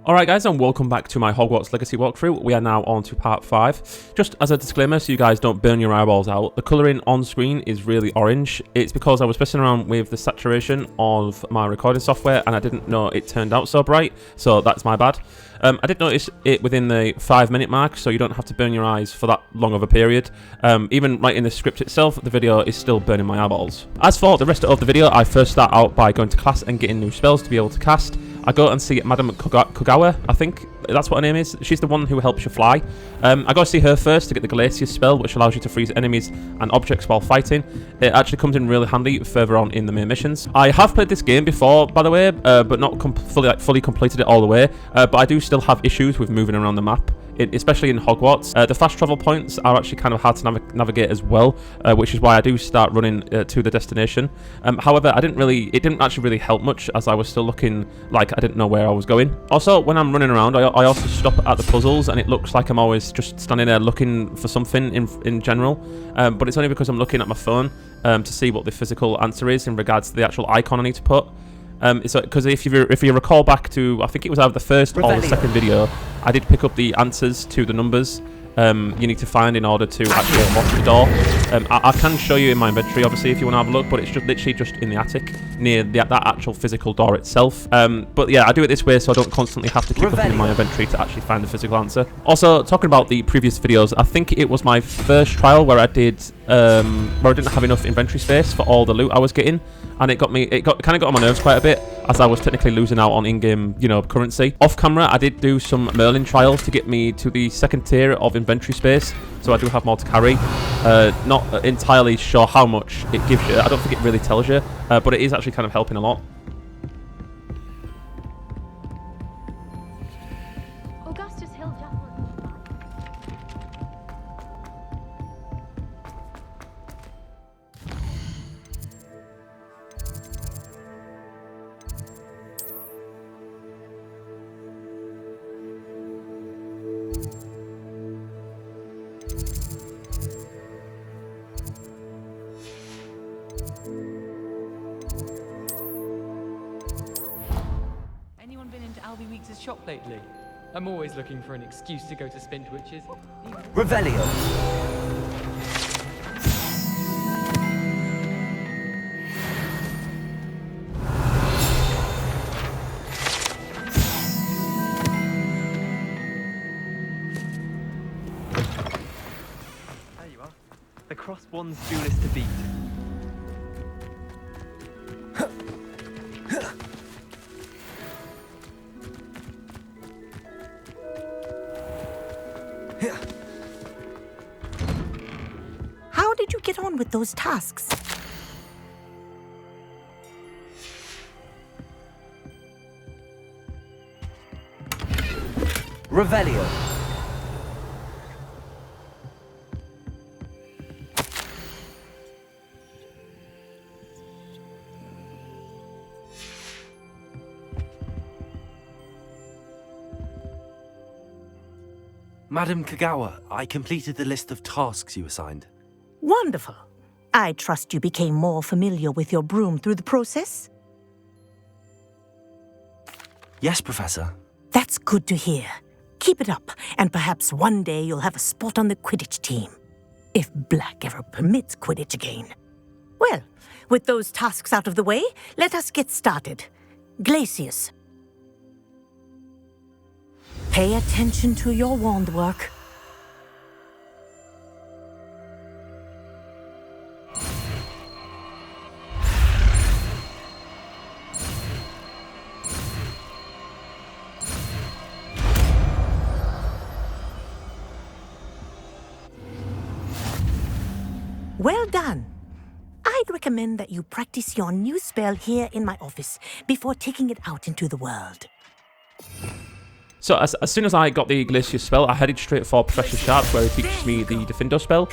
Alright guys, and welcome back to my Hogwarts Legacy walkthrough. We are now on to part 5. Just as a disclaimer, so you guys don't burn your eyeballs out, the colouring on screen is really orange. It's because I was messing around with the saturation of my recording software and I didn't know it turned out so bright, so that's my bad. I did notice it within the 5-minute mark, so you don't have to burn your eyes for that long of a period. Even right in the script itself, the video is still burning my eyeballs. As for the rest of the video, I first start out by going to class and getting new spells to be able to cast. I go and see Madam Kogawa, I think that's what her name is. She's the one who helps you fly. I go see her first to get the Glacier spell, which allows you to freeze enemies and objects while fighting. It actually comes in really handy further on in the main missions. I have played this game before, by the way, but not fully completed it all the way. But I do still have issues with moving around the map, especially in Hogwarts. The fast travel points are actually kind of hard to navigate as well, which is why I do start running to the destination. However, it didn't actually really help much, as I was still looking like I didn't know where I was going. Also, when I'm running around, I also stop at the puzzles, and it looks like I'm always just standing there looking for something in general. But it's only because I'm looking at my phone to see what the physical answer is in regards to the actual icon I need to put. Because if you recall back to, I think it was either the first or the second video, I did pick up the answers to the numbers you need to find in order to actually unlock the door. I can show you in my inventory, obviously, if you want to have a look, but it's just literally just in the attic near that actual physical door itself. But yeah, I do it this way so I don't constantly have to keep looking in my inventory to actually find the physical answer. Also, talking about the previous videos, I think it was my first trial where I didn't have enough inventory space for all the loot I was getting, and it kind of got on my nerves quite a bit, as I was technically losing out on in-game, currency. Off camera, I did do some Merlin trials to get me to the second tier of inventory space, so I do have more to carry. Not entirely sure how much it gives you. I don't think it really tells you, but it is actually kind of helping a lot. Shop lately. I'm always looking for an excuse to go to Spintwitches. Revelio. There you are. The Cross Wands duelist to beat. How did you get on with those tasks? Revelio. Madam Kogawa, I completed the list of tasks you assigned. Wonderful. I trust you became more familiar with your broom through the process? Yes, Professor. That's good to hear. Keep it up, and perhaps one day you'll have a spot on the Quidditch team. If Black ever permits Quidditch again. Well, with those tasks out of the way, let us get started. Glacius. Pay attention to your wand work. Well done. I'd recommend that you practice your new spell here in my office before taking it out into the world. So as soon as I got the Glacier spell, I headed straight for Professor Sharp's, where he teaches me the Defendo spell.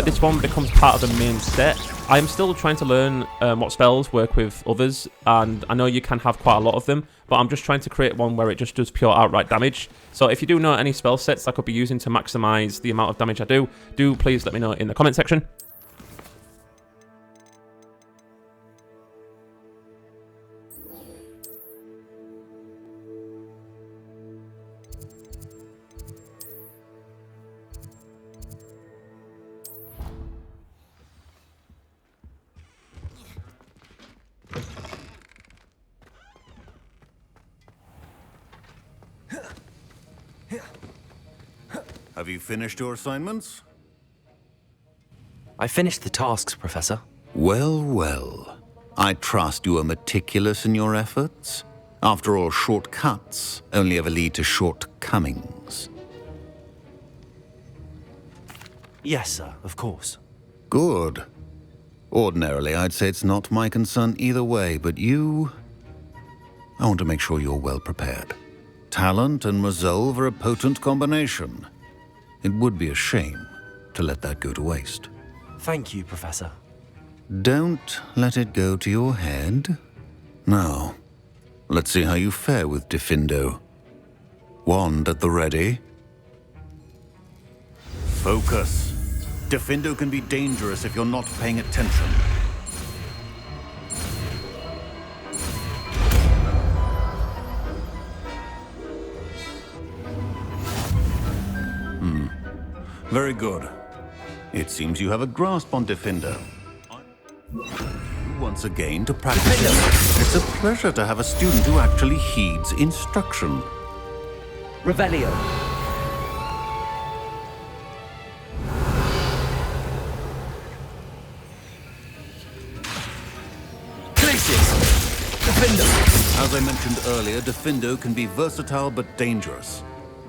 This one becomes part of the main set. I am still trying to learn what spells work with others, and I know you can have quite a lot of them, but I'm just trying to create one where it just does pure outright damage. So if you do know any spell sets I could be using to maximize the amount of damage I do please let me know in the comment section. Have you finished your assignments? I finished the tasks, Professor. Well, well. I trust you are meticulous in your efforts. After all, shortcuts only ever lead to shortcomings. Yes, sir, of course. Good. Ordinarily, I'd say it's not my concern either way, but you... I want to make sure you're well prepared. Talent and resolve are a potent combination. It would be a shame to let that go to waste. Thank you, Professor. Don't let it go to your head. Now, let's see how you fare with Diffindo. Wand at the ready. Focus. Diffindo can be dangerous if you're not paying attention. Very good. It seems you have a grasp on Diffindo. Once again to practice. It's a pleasure to have a student who actually heeds instruction. Revelio. As I mentioned earlier, Diffindo can be versatile but dangerous.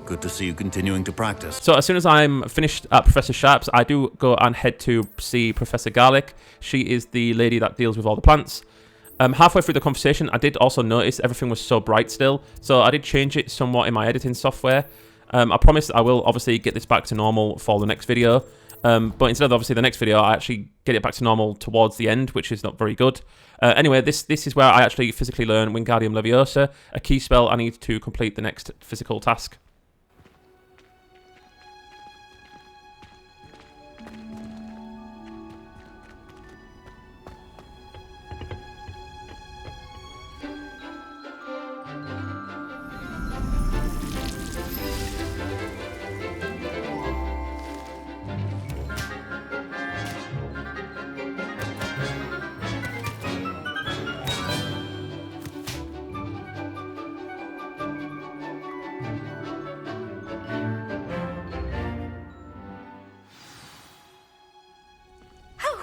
Good to see you continuing to practice. So as soon as I'm finished at Professor Sharp's, I do go and head to see Professor Garlic. She is the lady that deals with all the plants. Halfway through the conversation, I did also notice everything was so bright still, so I did change it somewhat in my editing software. I promise I will obviously get this back to normal for the next video, but instead of obviously the next video, I actually get it back to normal towards the end, which is not very good. Anyway, this is where I actually physically learn Wingardium Leviosa, a key spell I need to complete the next physical task.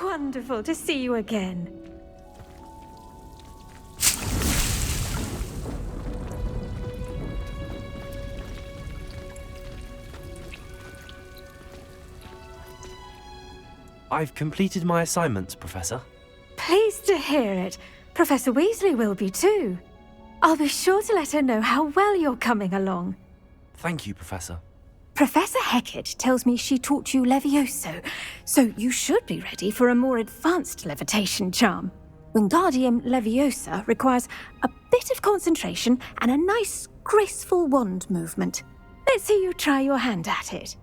Wonderful to see you again. I've completed my assignments, Professor. Pleased to hear it. Professor Weasley will be too. I'll be sure to let her know how well you're coming along. Thank you, Professor. Professor Hecat tells me she taught you Levioso, so you should be ready for a more advanced levitation charm. Wingardium Leviosa requires a bit of concentration and a nice, graceful wand movement. Let's see you try your hand at it.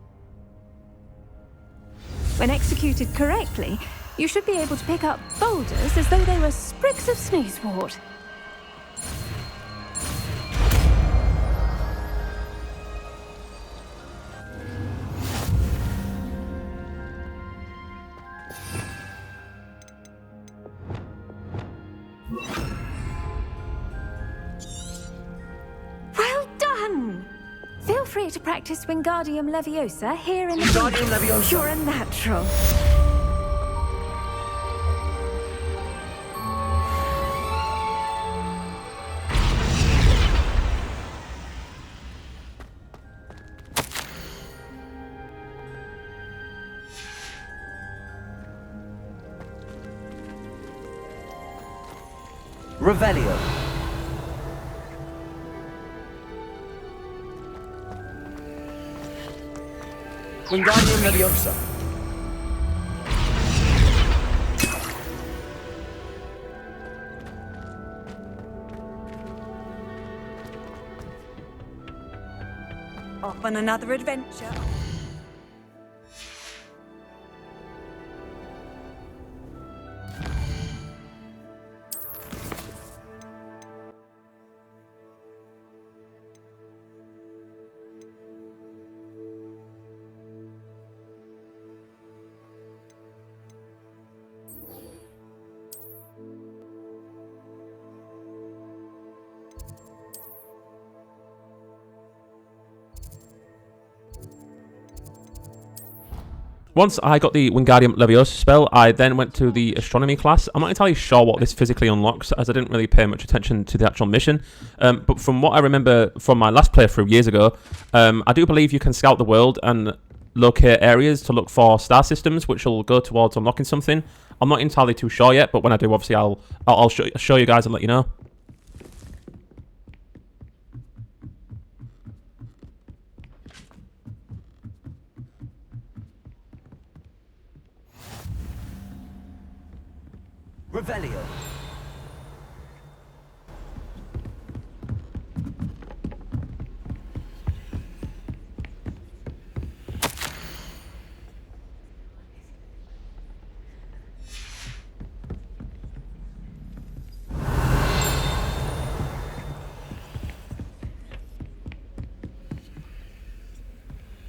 When executed correctly, you should be able to pick up boulders as though they were sprigs of sneezewort. Well done! Feel free to practice Wingardium Leviosa here in the Wingardium Leviosa. You're a natural. Revelio. Wingardium Leviosa. Off on another adventure. Once I got the Wingardium Leviosa spell, I then went to the astronomy class. I'm not entirely sure what this physically unlocks, as I didn't really pay much attention to the actual mission. But from what I remember from my last playthrough years ago, I do believe you can scout the world and locate areas to look for star systems, which will go towards unlocking something. I'm not entirely too sure yet, but when I do, obviously, I'll show you guys and let you know. Revelio.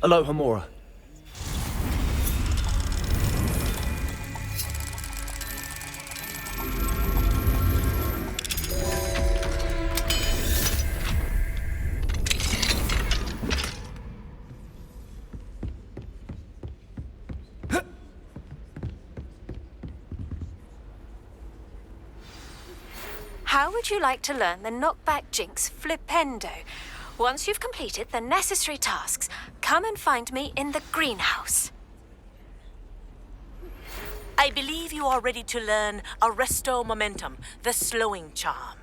Aloha Mora. How would you like to learn the knockback jinx flipendo? Once you've completed the necessary tasks, come and find me in the greenhouse. I believe you are ready to learn Arresto Momentum, the slowing charm.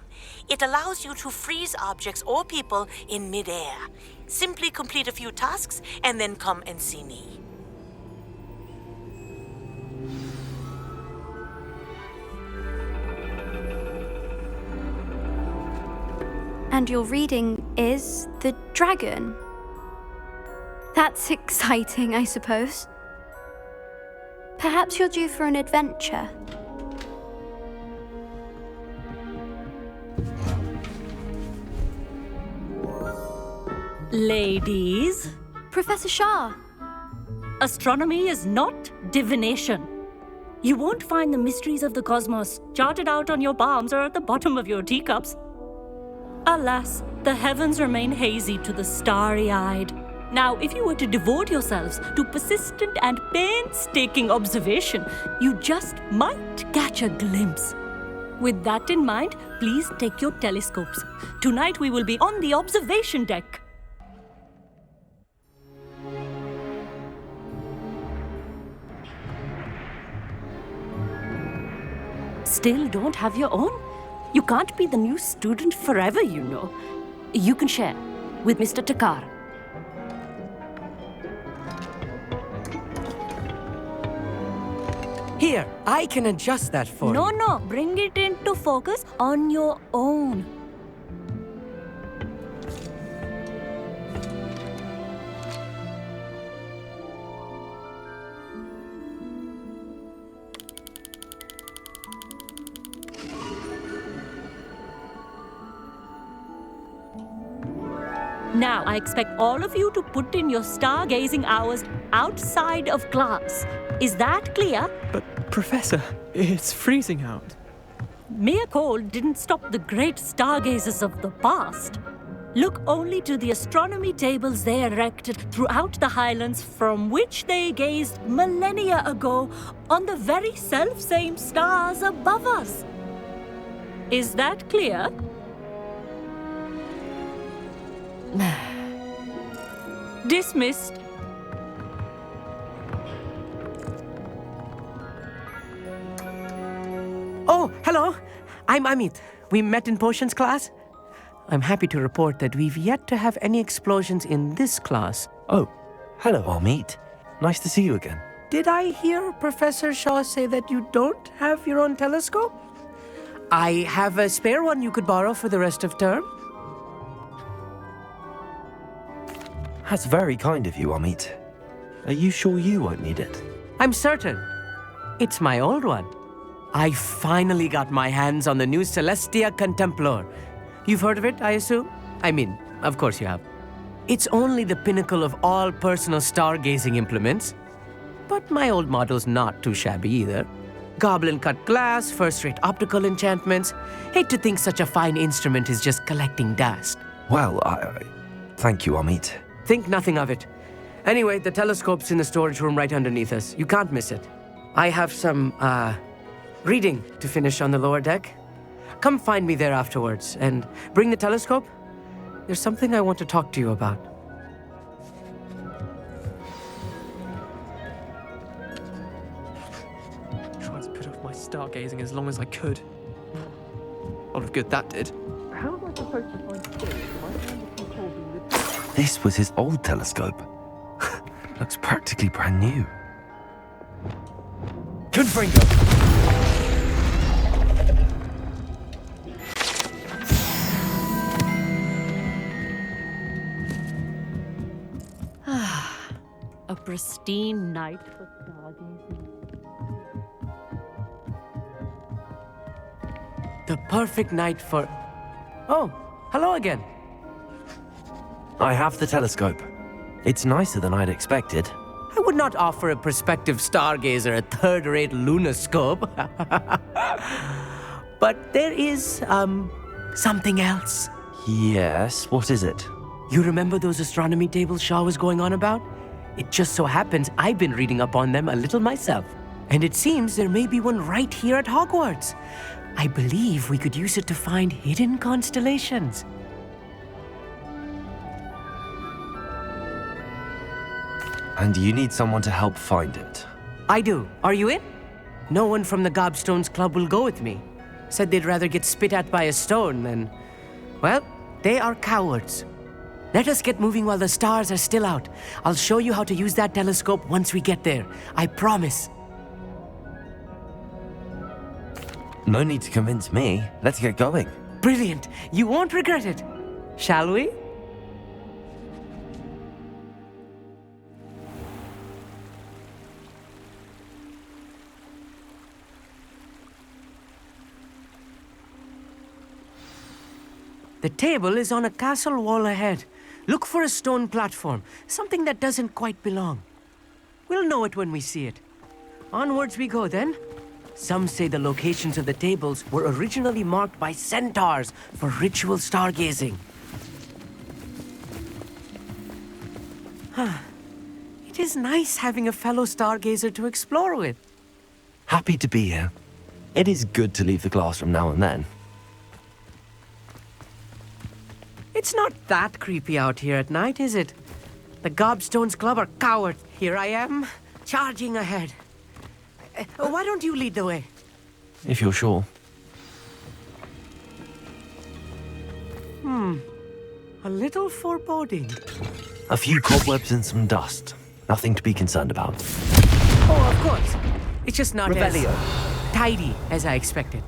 It allows you to freeze objects or people in midair. Simply complete a few tasks and then come and see me. And your reading is the dragon. That's exciting, I suppose. Perhaps you're due for an adventure. Ladies, Professor Shah. astronomy is not divination. You won't find the mysteries of the cosmos charted out on your palms or at the bottom of your teacups. Alas, the heavens remain hazy to the starry-eyed. Now, if you were to devote yourselves to persistent and painstaking observation, you just might catch a glimpse. With that in mind, please take your telescopes. Tonight we will be on the observation deck. Still don't have your own? You can't be the new student forever, you know. You can share with Mr. Takar. Here, I can adjust that for you. No, bring it into focus on your own. Now, I expect all of you to put in your stargazing hours outside of class. Is that clear? But, Professor, it's freezing out. Mere cold didn't stop the great stargazers of the past. Look only to the astronomy tables they erected throughout the highlands from which they gazed millennia ago on the very self-same stars above us. Is that clear? Dismissed. Oh, hello. I'm Amit. We met in potions class. I'm happy to report that we've yet to have any explosions in this class. Oh, hello, Amit. Nice to see you again. Did I hear Professor Shaw say that you don't have your own telescope? I have a spare one you could borrow for the rest of term. That's very kind of you, Amit. Are you sure you won't need it? I'm certain. It's my old one. I finally got my hands on the new Celestia Contemplar. You've heard of it, I assume? I mean, of course you have. It's only the pinnacle of all personal stargazing implements. But my old model's not too shabby either. Goblin-cut glass, first-rate optical enchantments. Hate to think such a fine instrument is just collecting dust. Well, thank you, Amit. Think nothing of it. Anyway, the telescope's in the storage room right underneath us. You can't miss it. I have some, reading to finish on the lower deck. Come find me there afterwards, and bring the telescope. There's something I want to talk to you about. Tried to put off my stargazing as long as I could. A lot of good that did. How am I supposed to find space if my hand is controlled the... This was his old telescope. Looks practically brand new. Confringo! A pristine night for stargazing. The perfect night for... Oh, hello again. I have the telescope. It's nicer than I'd expected. I would not offer a prospective stargazer a third-rate lunoscope. But there is, something else. Yes, what is it? You remember those astronomy tables Shaw was going on about? It just so happens I've been reading up on them a little myself. And it seems there may be one right here at Hogwarts. I believe we could use it to find hidden constellations. And you need someone to help find it. I do. Are you in? No one from the Gobstones Club will go with me. Said they'd rather get spit at by a stone than... Well, they are cowards. Let us get moving while the stars are still out. I'll show you how to use that telescope once we get there. I promise. No need to convince me. Let's get going. Brilliant. You won't regret it. Shall we? The table is on a castle wall ahead. Look for a stone platform, something that doesn't quite belong. We'll know it when we see it. Onwards we go then. Some say the locations of the tables were originally marked by centaurs for ritual stargazing. It is nice having a fellow stargazer to explore with. Happy to be here. It is good to leave the classroom now and then. It's not that creepy out here at night, is it? The Gobstones Club are cowards. Here I am, charging ahead. Why don't you lead the way? If you're sure. A little foreboding. A few cobwebs and some dust. Nothing to be concerned about. Oh, of course. It's just not Revelio. as tidy as I expected.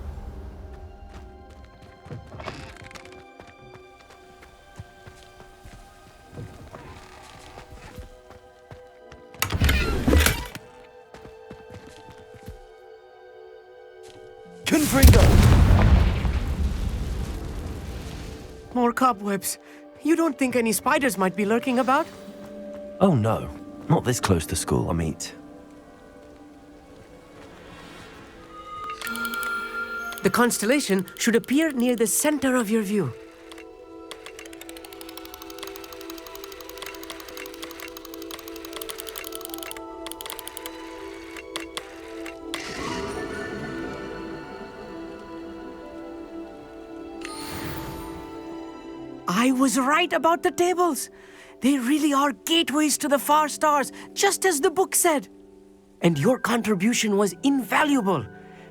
More cobwebs. You don't think any spiders might be lurking about? Oh no, not this close to school, I mean. The constellation should appear near the center of your view. I was right about the tables. They really are gateways to the far stars, just as the book said. And your contribution was invaluable.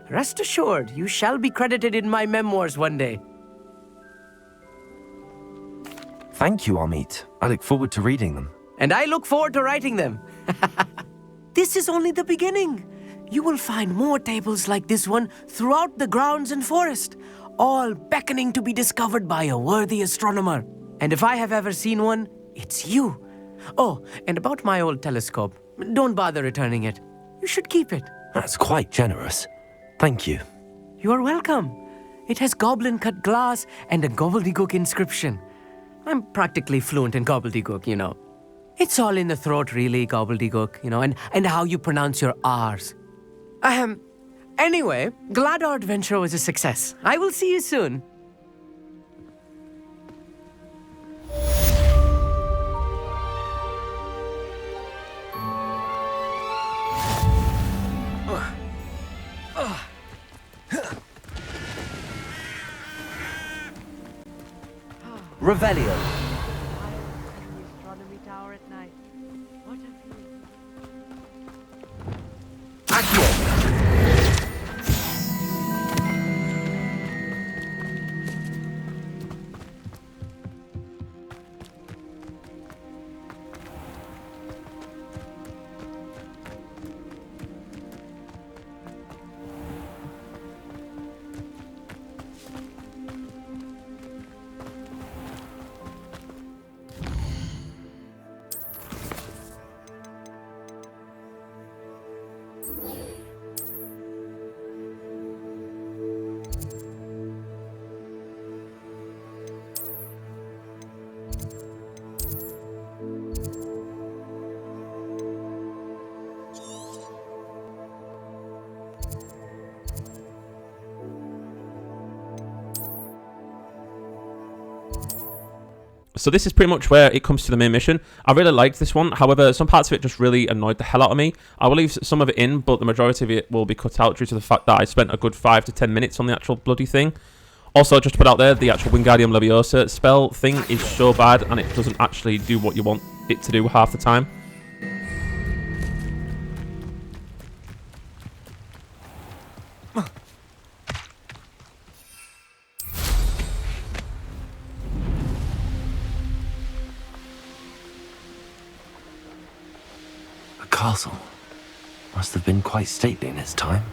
Rest assured, you shall be credited in my memoirs one day. Thank you, Amit. I look forward to reading them. And I look forward to writing them. This is only the beginning. You will find more tables like this one throughout the grounds and forest, all beckoning to be discovered by a worthy astronomer. And if I have ever seen one, it's you. Oh, and about my old telescope, don't bother returning it. You should keep it. That's quite generous. Thank you. You are welcome. It has goblin-cut glass and a gobbledygook inscription. I'm practically fluent in gobbledygook, you know. It's all in the throat, really, gobbledygook, you know, and how you pronounce your R's. Anyway, glad our adventure was a success. I will see you soon. Revelio. Astronomy tower at night. What a view. Accio. So this is pretty much where it comes to the main mission. I really liked this one. However, some parts of it just really annoyed the hell out of me. I will leave some of it in, but the majority of it will be cut out due to the fact that I spent a good 5 to 10 minutes on the actual bloody thing. Also, just to put out there, the actual Wingardium Leviosa spell thing is so bad, and it doesn't actually do what you want it to do half the time. Castle must have been quite stately in its time.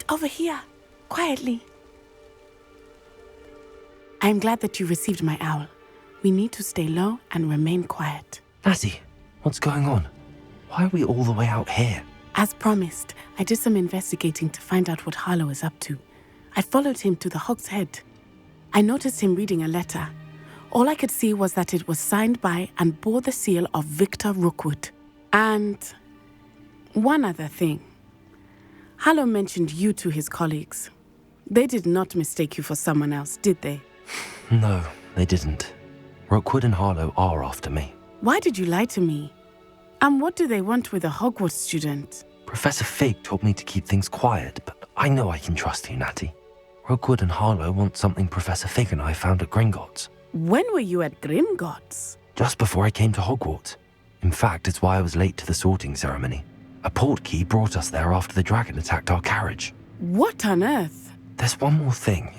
Over here, quietly. I am glad that you received my owl. We need to stay low and remain quiet. Natty, what's going on? Why are we all the way out here? As promised, I did some investigating to find out what Harlow is up to. I followed him to the Hog's Head. I noticed him reading a letter. All I could see was that it was signed by and bore the seal of Victor Rookwood. And one other thing. Harlow mentioned you to his colleagues. They did not mistake you for someone else, did they? No, they didn't. Rookwood and Harlow are after me. Why did you lie to me? And what do they want with a Hogwarts student? Professor Fig told me to keep things quiet, but I know I can trust you, Natty. Rookwood and Harlow want something Professor Fig and I found at Gringotts. When were you at Gringotts? Just before I came to Hogwarts. In fact, it's why I was late to the sorting ceremony. A portkey brought us there after the dragon attacked our carriage. What on earth? There's one more thing.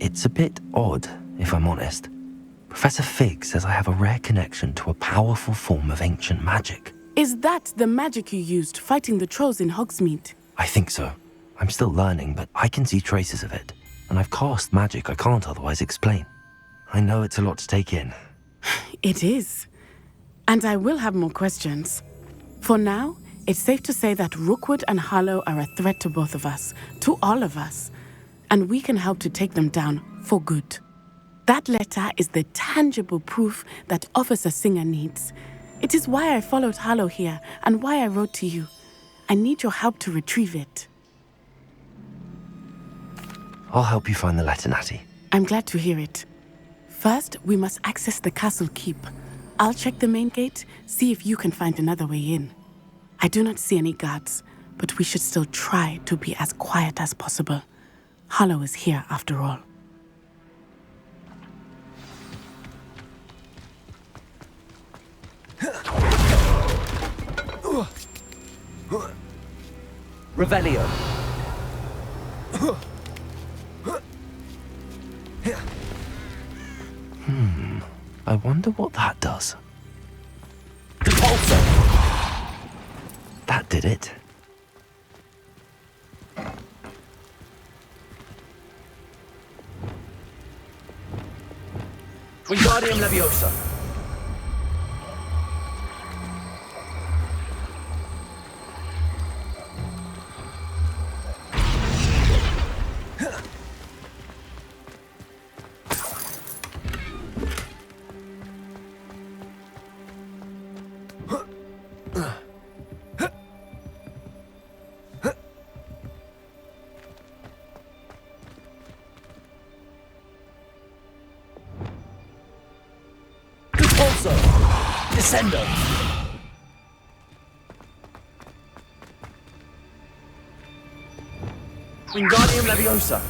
It's a bit odd, if I'm honest. Professor Fig says I have a rare connection to a powerful form of ancient magic. Is that the magic you used fighting the trolls in Hogsmeade? I think so. I'm still learning, but I can see traces of it. And I've cast magic I can't otherwise explain. I know it's a lot to take in. It is. And I will have more questions. For now, it's safe to say that Rookwood and Harlow are a threat to both of us, to all of us, and we can help to take them down for good. That letter is the tangible proof that Officer Singer needs. It is why I followed Harlow here and why I wrote to you. I need your help to retrieve it. I'll help you find the letter, Natty. I'm glad to hear it. First, we must access the castle keep. I'll check the main gate, see if you can find another way in. I do not see any guards, but we should still try to be as quiet as possible. Harlow is here after all. Revelio. I wonder what that does. Repulsor! That did it. Wingardium Leviosa. Repulsor! Descendo! Wingardium Leviosa!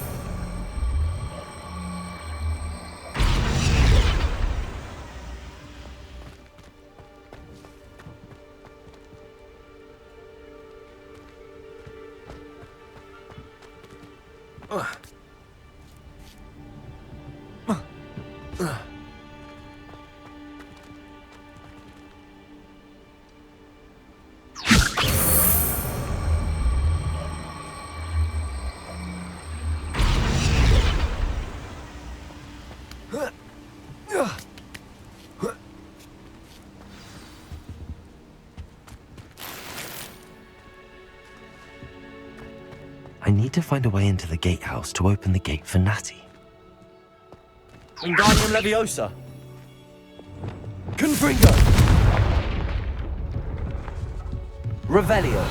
I need to find a way into the gatehouse to open the gate for Natty. Wingardium Leviosa! Confringo! Revelio!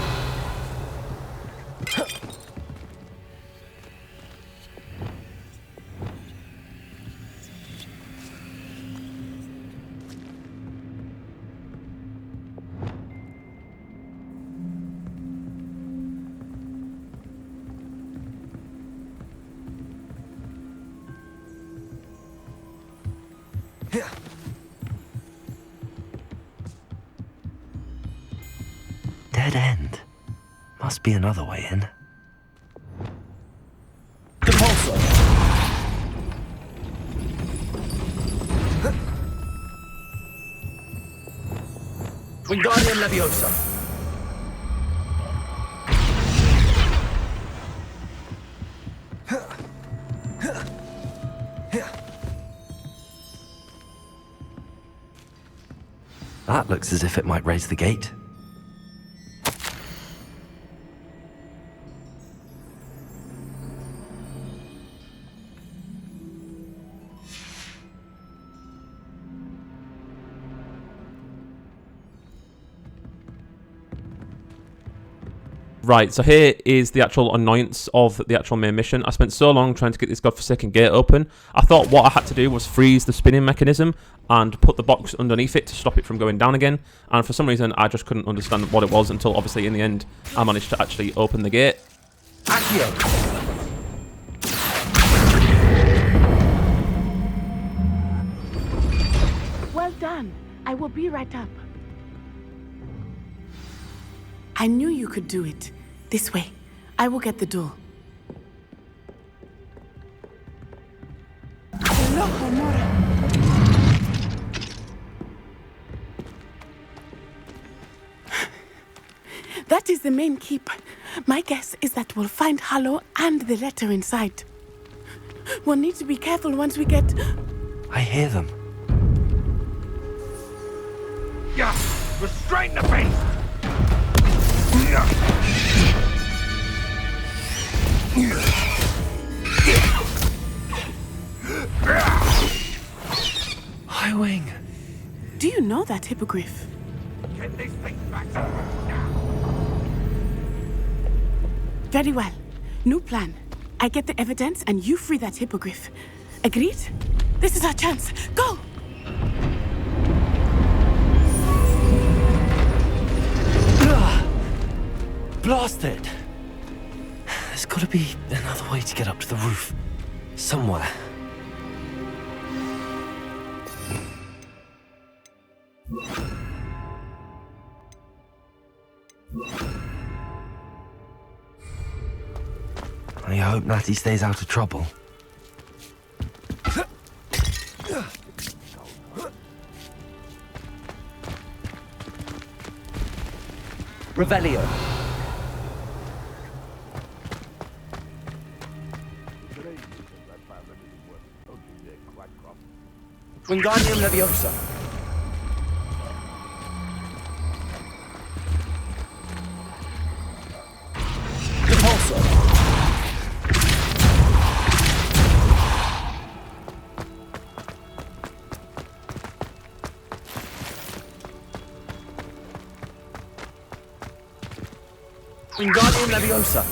Dead end. Must be another way in. Repulsor! Wingardium Leviosa! That looks as if it might raise the gate. Right, so here is the actual annoyance of the actual main mission. I spent so long trying to get this godforsaken gate open. I thought what I had to do was freeze the spinning mechanism and put the box underneath it to stop it from going down again. And for some reason, I just couldn't understand what it was until obviously in the end, I managed to actually open the gate. Accio! Well done. I will be right up. I knew you could do it. This way. I will get the door. That is the main keep. My guess is that we'll find Hallow and the letter inside. We'll need to be careful once we get... I hear them. Yeah! Restrain the beast! High Wing. Do you know that hippogriff? Get these things back to now! Very well. New plan. I get the evidence and you free that hippogriff. Agreed? This is our chance. Go! Blasted! There's gotta be another way to get up to the roof. Somewhere. I hope Natty stays out of trouble. Revelio! Wingardium Leviosa! Repulsor! Wingardium Leviosa.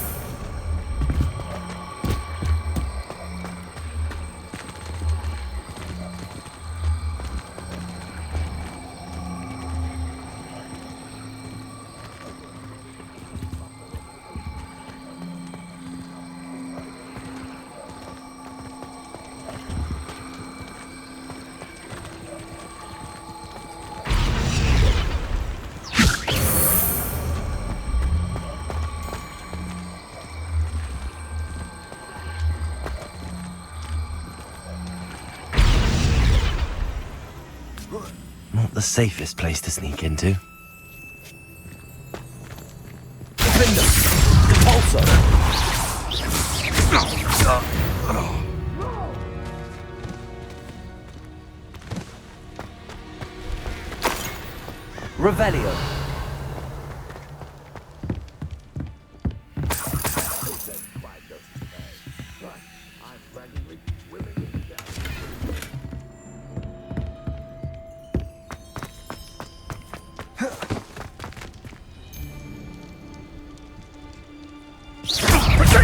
Not the safest place to sneak into. Defender. Compulso. Revelio.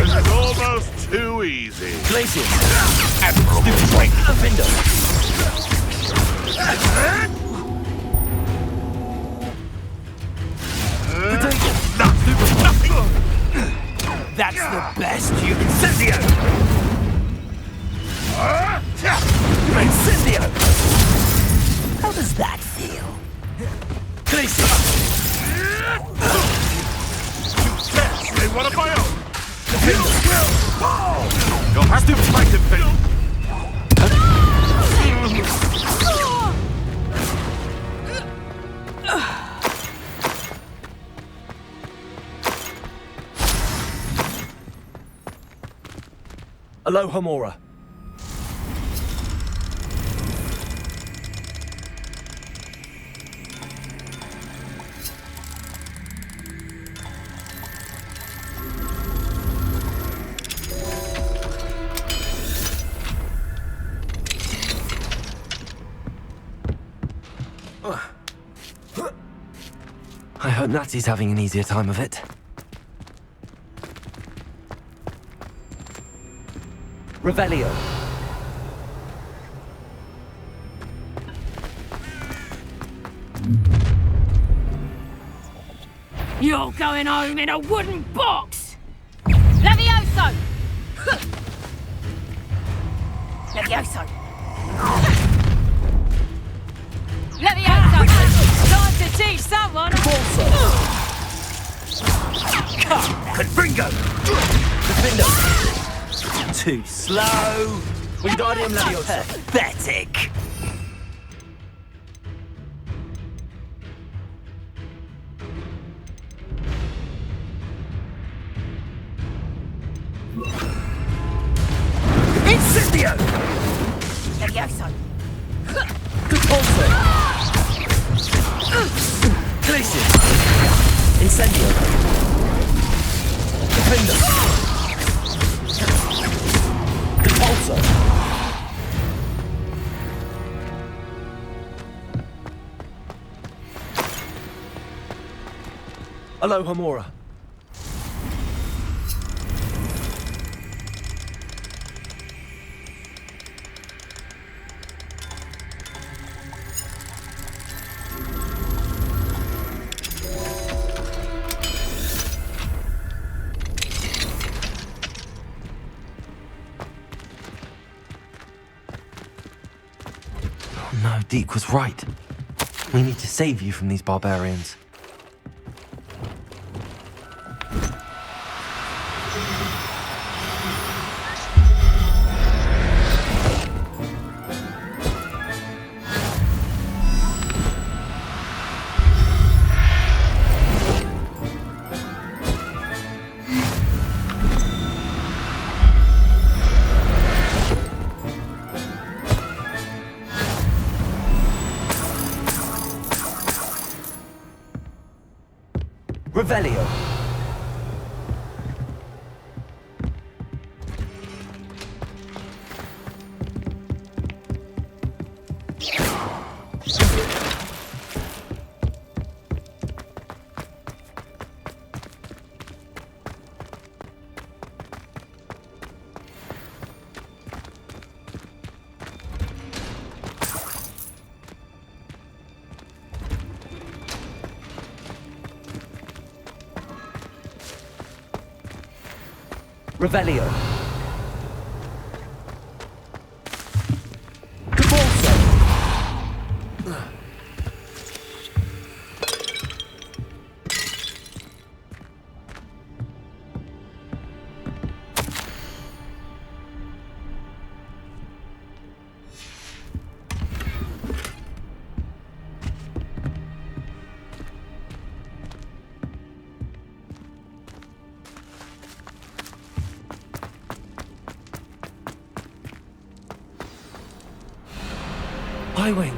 It's almost too easy. Glacius. Stupid break. Defender. That's the best you can. Incendio! Incendio! How does that feel? Glacius! They want to my own. You'll have to fight him, Phil. Aloha Mora. I hope Natsy's having an easier time of it. Revelio. You're going home in a wooden box! Levioso! Levioso! Levioso! Time to teach someone! Confringo! Defender! Too slow! Wingardium Leviosa! Pathetic! Incendio! Levioso! Compulso! Glacius! Incendio! Defender! Compulso! Aloha Mora. No, Deke was right. We need to save you from these barbarians. Revelio. Revelio. Highwing,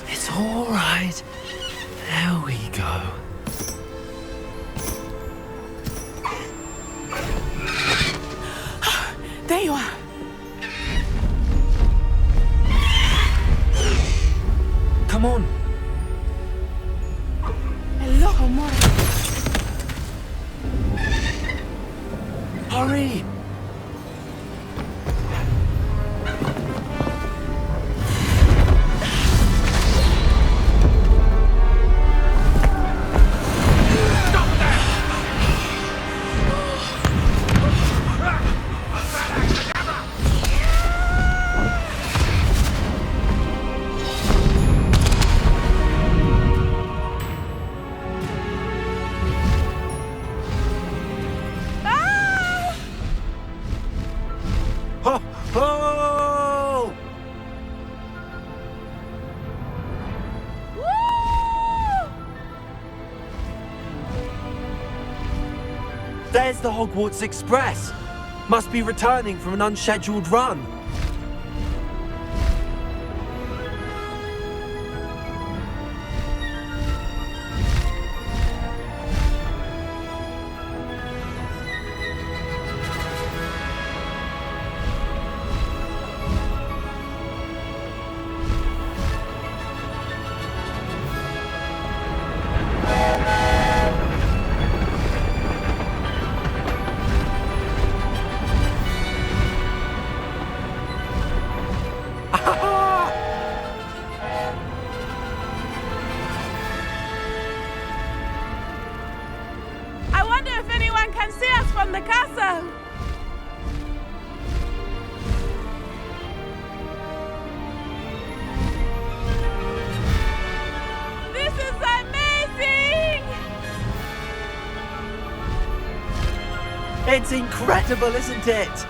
it's all right. There we go. There you are. Come on. Hello, Homura. Hurry. Oh! There's the Hogwarts Express. Must be returning from an unscheduled run. I wonder if anyone can see us from the castle. This is amazing! It's incredible, isn't it?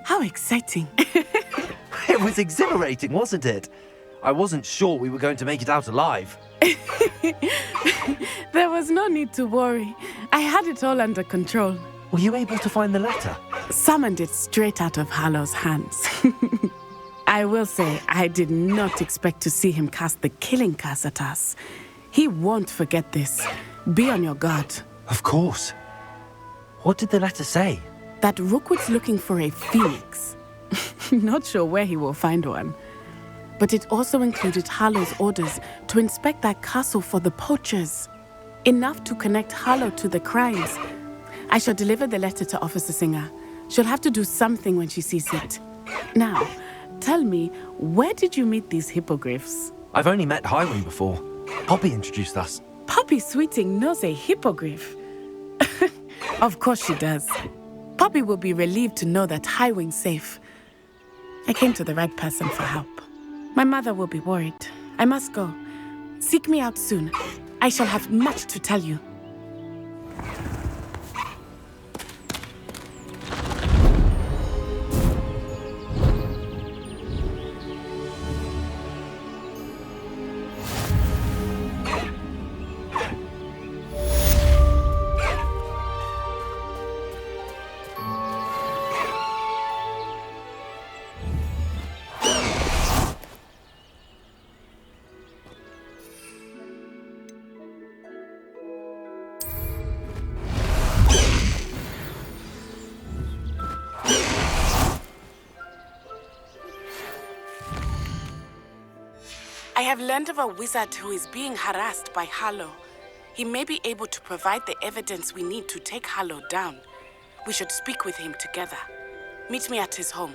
How exciting. It was exhilarating, wasn't it? I wasn't sure we were going to make it out alive. There was no need to worry. I had it all under control. Were you able to find the letter? Summoned it straight out of Hallow's hands. I will say, I did not expect to see him cast the killing curse at us. He won't forget this. Be on your guard. Of course. What did the letter say? That Rookwood's looking for a phoenix. Not sure where he will find one. But it also included Hallow's orders to inspect that castle for the poachers. Enough to connect Hallow to the crimes. I shall deliver the letter to Officer Singer. She'll have to do something when she sees it. Now, tell me, where did you meet these hippogriffs? I've only met Highwing before. Poppy introduced us. Poppy Sweeting knows a hippogriff. Of course she does. Poppy will be relieved to know that Highwing's safe. I came to the right person for help. My mother will be worried. I must go. Seek me out soon. I shall have much to tell you. have learned of a wizard who is being harassed by Harlow. He may be able to provide the evidence we need to take Harlow down. We should speak with him together. Meet me at his home.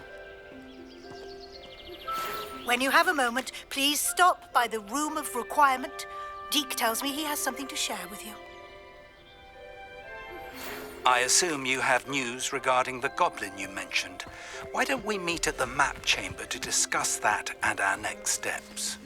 When you have a moment, please stop by the Room of Requirement. Deke tells me he has something to share with you. I assume you have news regarding the goblin you mentioned. Why don't we meet at the map chamber to discuss that and our next steps?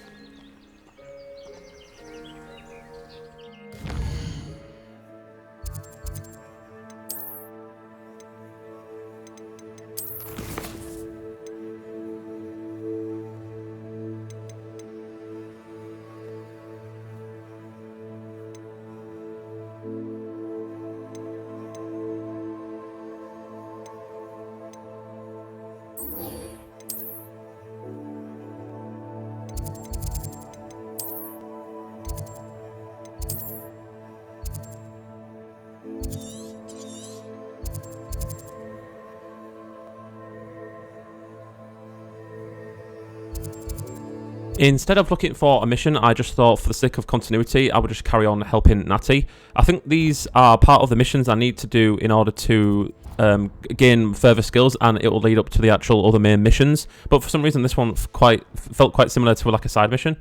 Instead of looking for a mission, I just thought for the sake of continuity, I would just carry on helping Natty. I think these are part of the missions I need to do in order to gain further skills, and it will lead up to the actual other main missions. But for some reason, this one felt quite similar to like a side mission.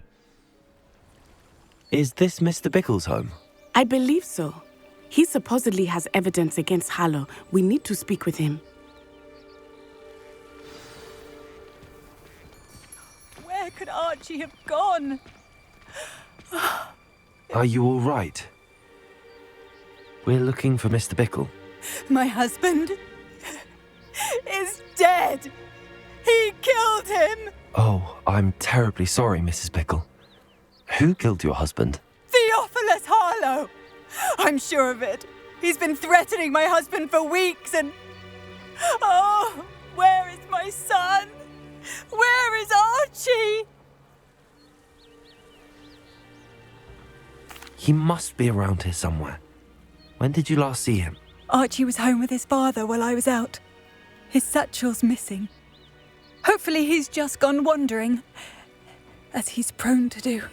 Is this Mr. Bickle's home? I believe so. He supposedly has evidence against Harlow. We need to speak with him. Where could Archie have gone? Are you all right? We're looking for Mr. Bickle. My husband is dead. He killed him. Oh, I'm terribly sorry, Mrs. Bickle. Who killed your husband? Theophilus Harlow. I'm sure of it. He's been threatening my husband for weeks and... Oh, where is my son? Where is Archie? He must be around here somewhere. When did you last see him? Archie was home with his father while I was out. His satchel's missing. Hopefully he's just gone wandering, as he's prone to do.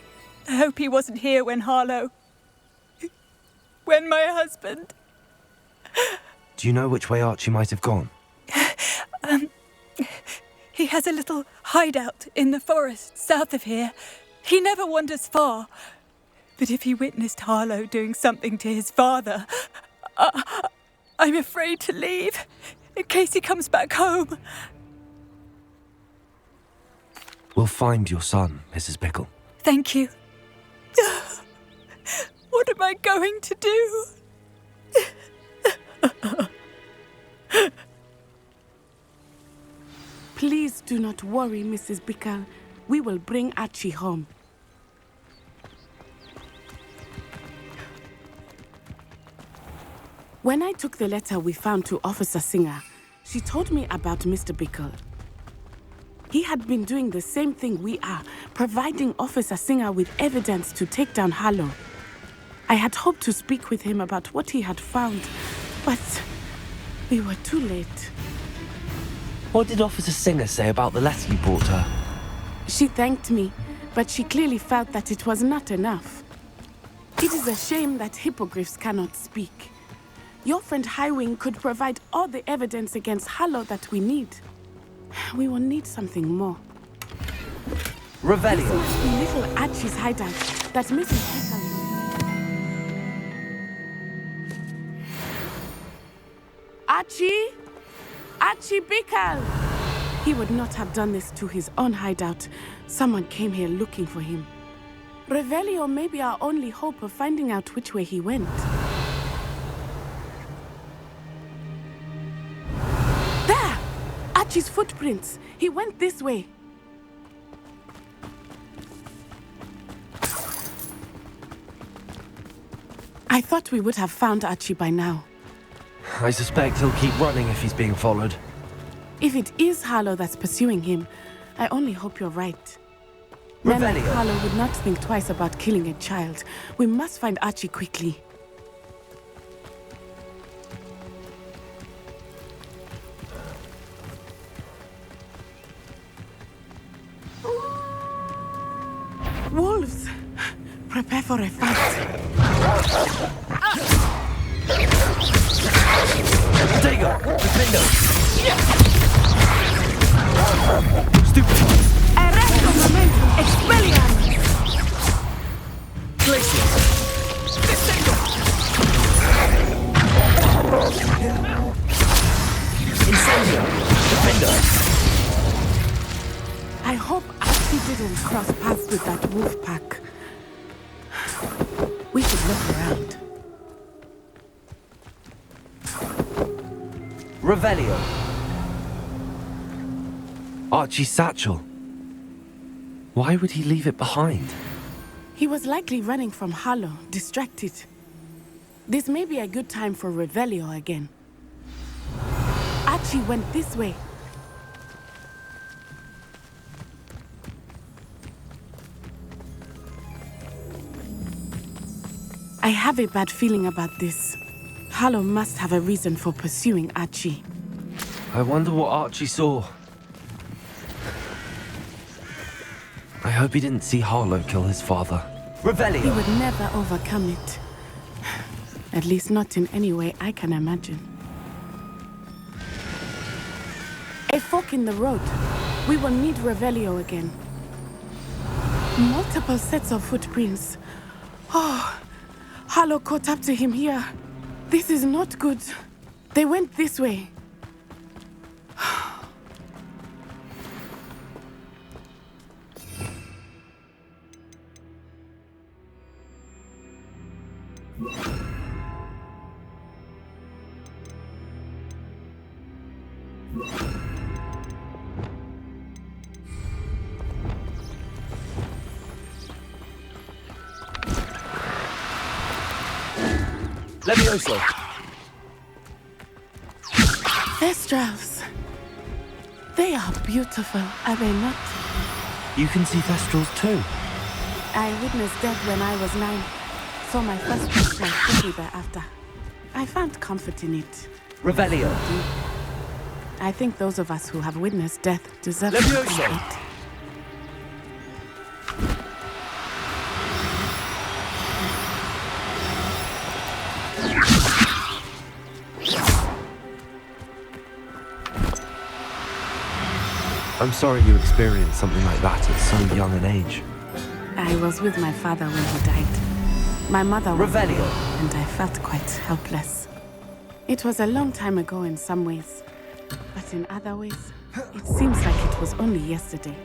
I hope he wasn't here when my husband... Do you know which way Archie might have gone? He has a little hideout in the forest south of here. He never wanders far. But if he witnessed Harlow doing something to his father, I'm afraid to leave, in case he comes back home. We'll find your son, Mrs. Bickle. Thank you. What am I going to do? Please do not worry, Mrs. Bickle. We will bring Archie home. When I took the letter we found to Officer Singer, she told me about Mr. Bickle. He had been doing the same thing we are, providing Officer Singer with evidence to take down Harlow. I had hoped to speak with him about what he had found, but we were too late. What did Officer Singer say about the letter you brought her? She thanked me, but she clearly felt that it was not enough. It is a shame that hippogriffs cannot speak. Your friend Highwing could provide all the evidence against Harlow that we need. We will need something more. Revelio. This must be little Archie's hideout that Mrs. Bickle... Archie? Archie Bickle! He would not have done this to his own hideout. Someone came here looking for him. Revelio may be our only hope of finding out which way he went. There! Archie's footprints. He went this way. I thought we would have found Archie by now. I suspect he'll keep running if he's being followed. If it is Harlow that's pursuing him, I only hope you're right. Men like Harlow would not think twice about killing a child. We must find Archie quickly. Whoa! Prepare for a fight. Potato! Defendo! Stupid! Arresto momentum expelliarmus! Glacius! Defendo! Incendio! Defendo! I hope Archie didn't cross paths with that wolf pack. We should look around. Revelio. Archie's satchel. Why would he leave it behind? He was likely running from Harlow, distracted. This may be a good time for Revelio again. Archie went this way. I have a bad feeling about this. Harlow must have a reason for pursuing Archie. I wonder what Archie saw. I hope he didn't see Harlow kill his father. Revelio! He would never overcome it. At least not in any way I can imagine. A fork in the road. We will need Revelio again. Multiple sets of footprints. Oh, Harlow caught up to him here. This is not good. They went this way. Levioso! Thestrals. They are beautiful, are they not? You can see Thestrals too. I witnessed death when I was 9. Saw my first picture quickly thereafter. I found comfort in it. Revelio! I think those of us who have witnessed death deserve Levioso! comfort. I'm sorry you experienced something like that at so young an age. I was with my father when he died. My mother was Revelio. ill, and I felt quite helpless. It was a long time ago in some ways, but in other ways, it seems like it was only yesterday.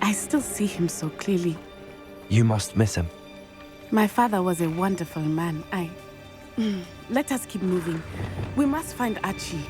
I still see him so clearly. You must miss him. My father was a wonderful man. Let us keep moving. We must find Archie.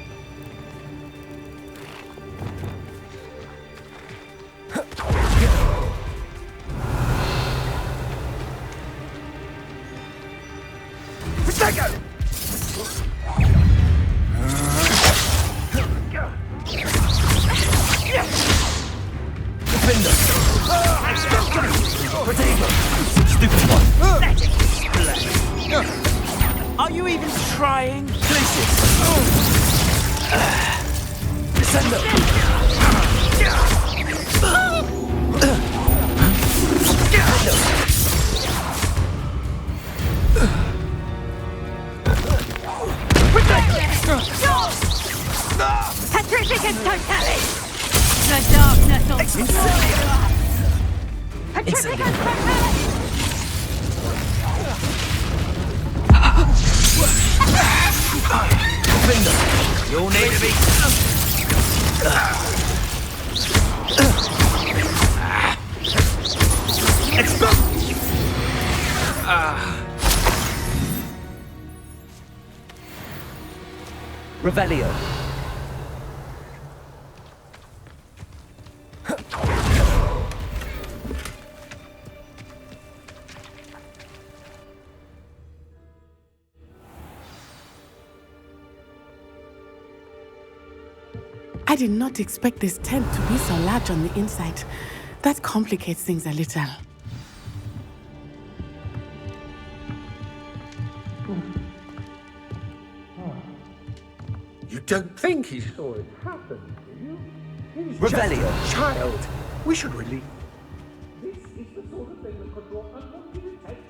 Are you even trying? Glacius! Descendo! Petrificus totalis! The darkness will destroy us! Petrificus totalis! Defender! You'll need to be... Revelio. I did not expect this tent to be so large on the inside. That complicates things a little. You don't think he saw it happen, do you? He's Revelio. just a child. We should really... This is the sort of thing that could draw unwanted attention.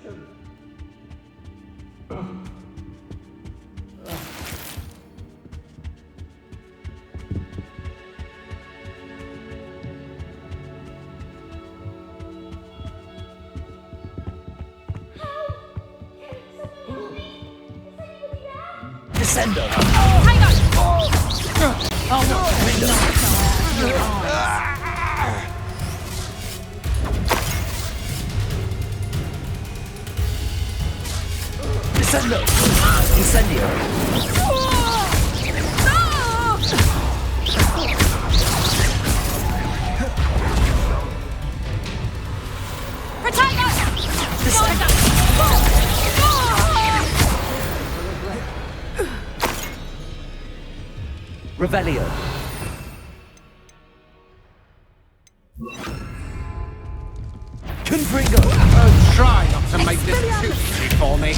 Descendo! Hang on! Descendo! Incendio! Protect us! Revelio! Confringo! Oh, try not to make this too easy for me.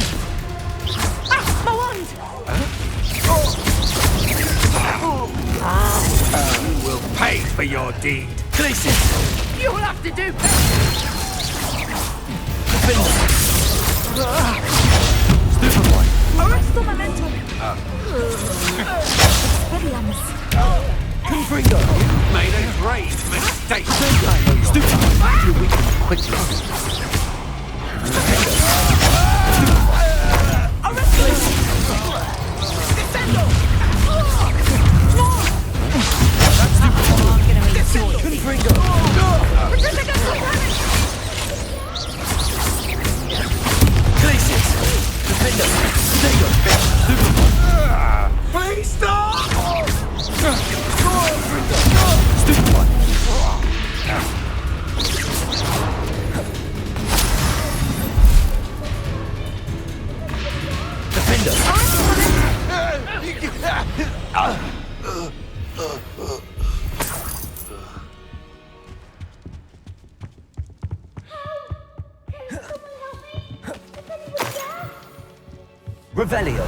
Ah, my wand! You will pay for your deed. Glacius! You'll have to do Superboy! Arresto momentum! Confringo! You made a grave mistake. Stupid! You weaken quickly. Please stop! Stupid one! Revelio.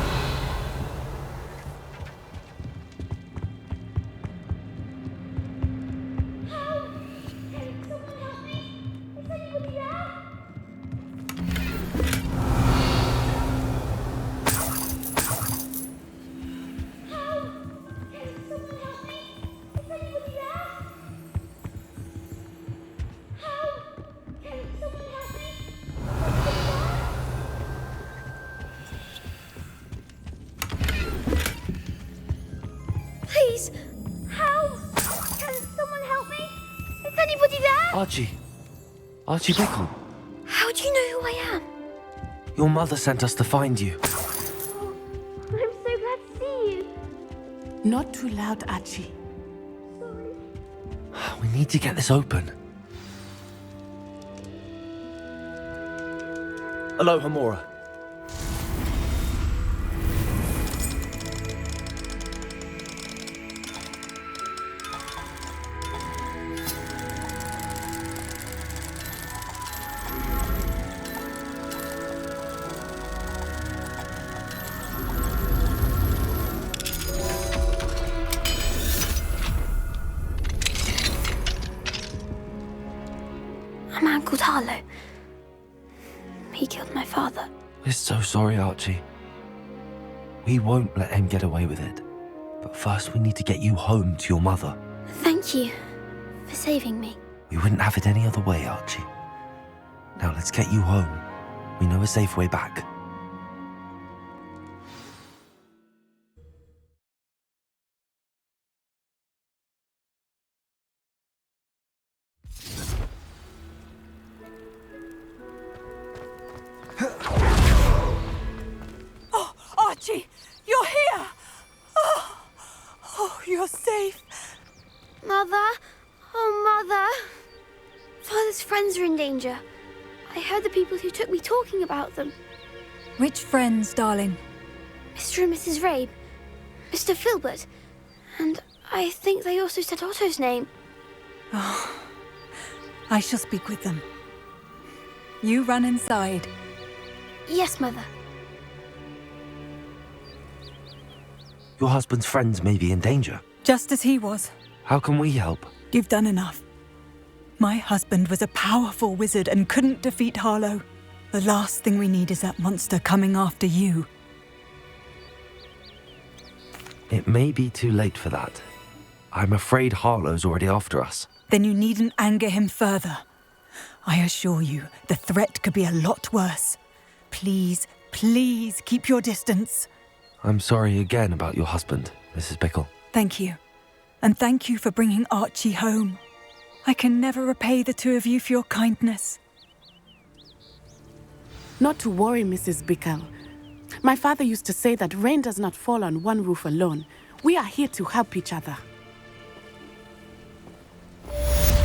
Please, how? Can someone help me? Is anybody there? Archie. Archie Bickle. How do you know who I am? Your mother sent us to find you. I'm so glad to see you. Not too loud, Archie. We need to get this open. Aloha, Mora. A man called Harlow. He killed my father. We're so sorry, Archie. We won't let him get away with it. But first we need to get you home to your mother. Thank you for saving me. We wouldn't have it any other way, Archie. Now let's get you home. We know a safe way back. Oh, Archie, you're here! Oh, you're safe. Mother? Oh, Mother. Father's friends are in danger. I heard the people who took me talking about them. Which friends, darling? Mr. and Mrs. Rabe, Mr. Filbert, and I think they also said Otto's name. Oh, I shall speak with them. You run inside. Yes, Mother. Your husband's friends may be in danger. Just as he was. How can we help? You've done enough. My husband was a powerful wizard and couldn't defeat Harlow. The last thing we need is that monster coming after you. It may be too late for that. I'm afraid Harlow's already after us. Then you needn't anger him further. I assure you, the threat could be a lot worse. Please, please keep your distance. I'm sorry again about your husband, Mrs. Bickle. Thank you. And thank you for bringing Archie home. I can never repay the two of you for your kindness. Not to worry, Mrs. Bickle. My father used to say that rain does not fall on one roof alone. We are here to help each other.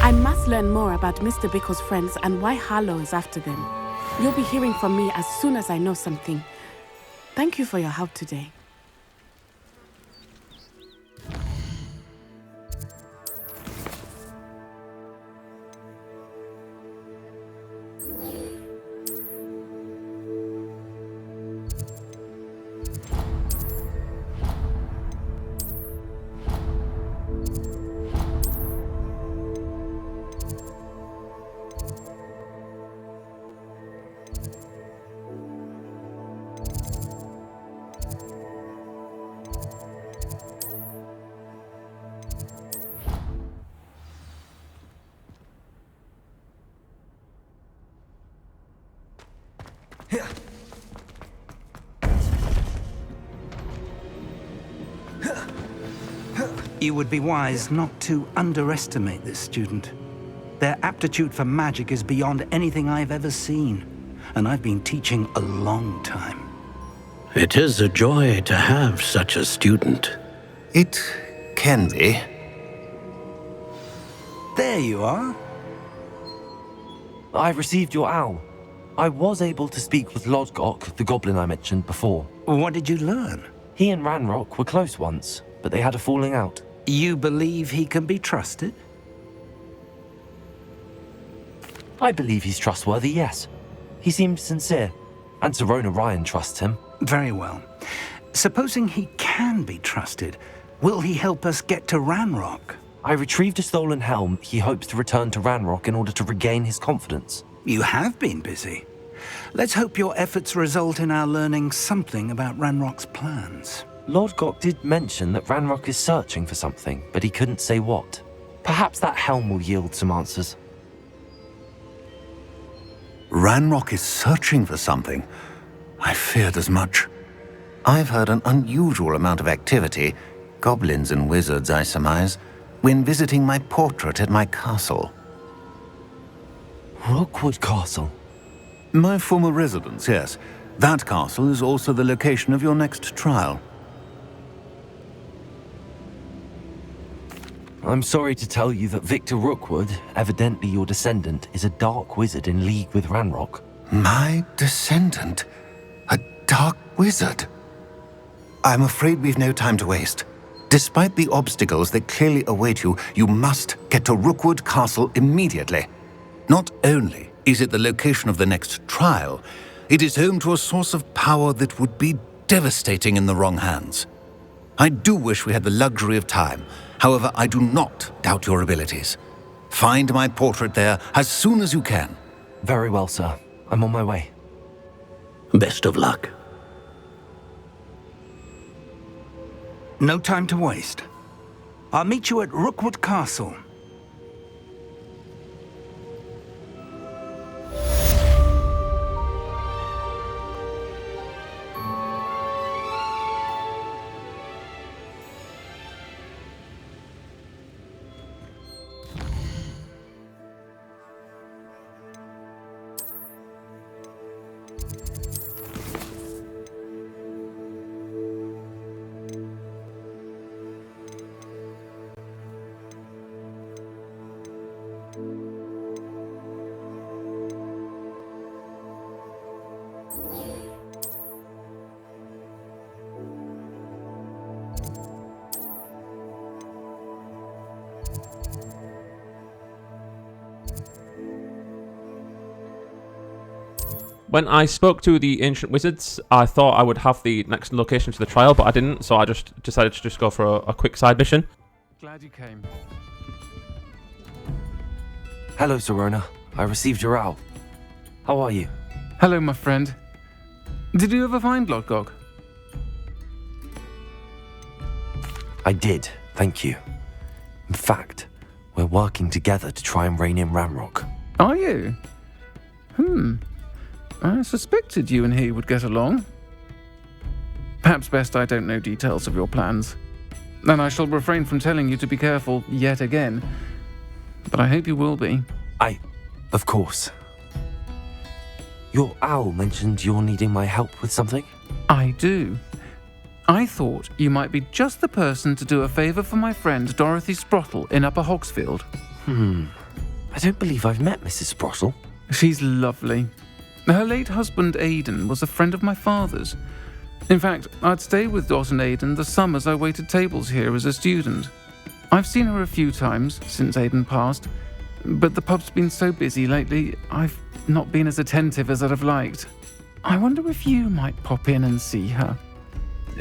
I must learn more about Mr. Bickle's friends and why Harlow is after them. You'll be hearing from me as soon as I know something. Thank you for your help today. You would be wise not to underestimate this student. Their aptitude for magic is beyond anything I've ever seen, and I've been teaching a long time. It is a joy to have such a student. It can be. There you are. I received your owl. I was able to speak with Lodgok, the goblin I mentioned before. What did you learn? He and Ranrock were close once, but they had a falling out. You believe he can be trusted? I believe he's trustworthy, yes. He seems sincere, and Serona Ryan trusts him. Very well. Supposing he can be trusted, will he help us get to Ranrock? I retrieved a stolen helm. He hopes to return to Ranrock in order to regain his confidence. You have been busy. Let's hope your efforts result in our learning something about Ranrock's plans. Lodgok did mention that Ranrock is searching for something, but he couldn't say what. Perhaps that helm will yield some answers. Ranrock is searching for something. I feared as much. I've heard an unusual amount of activity, goblins and wizards, I surmise, when visiting my portrait at my castle. Rookwood Castle? My former residence, yes. That castle is also the location of your next trial. I'm sorry to tell you that Victor Rookwood, evidently your descendant, is a dark wizard in league with Ranrock. My descendant? A dark wizard? I'm afraid we've no time to waste. Despite the obstacles that clearly await you, you must get to Rookwood Castle immediately. Not only is it the location of the next trial, it is home to a source of power that would be devastating in the wrong hands. I do wish we had the luxury of time. However, I do not doubt your abilities. Find my portrait there as soon as you can. Very well, sir. I'm on my way. Best of luck. No time to waste. I'll meet you at Rookwood Castle. When I spoke to the ancient wizards, I thought I would have the next location to the trial, but I didn't, so I just decided to just go for a quick side mission. Glad you came. Hello, Serona. I received your owl. How are you? Hello, my friend. Did you ever find Lodgok? I did, thank you. In fact, we're working together to try and rein in Ranrock. Are you? I suspected you and he would get along. Perhaps best I don't know details of your plans. And I shall refrain from telling you to be careful yet again. But I hope you will be. Of course. Your owl mentioned you're needing my help with something? I do. I thought you might be just the person to do a favour for my friend Dorothy Sprottle in Upper Hogsfield. I don't believe I've met Mrs. Sprottle. She's lovely. Her late husband Aidan was a friend of my father's. In fact, I'd stayed with Dot and Aidan the summers I waited tables here as a student. I've seen her a few times since Aidan passed, but the pub's been so busy lately, I've not been as attentive as I'd have liked. I wonder if you might pop in and see her.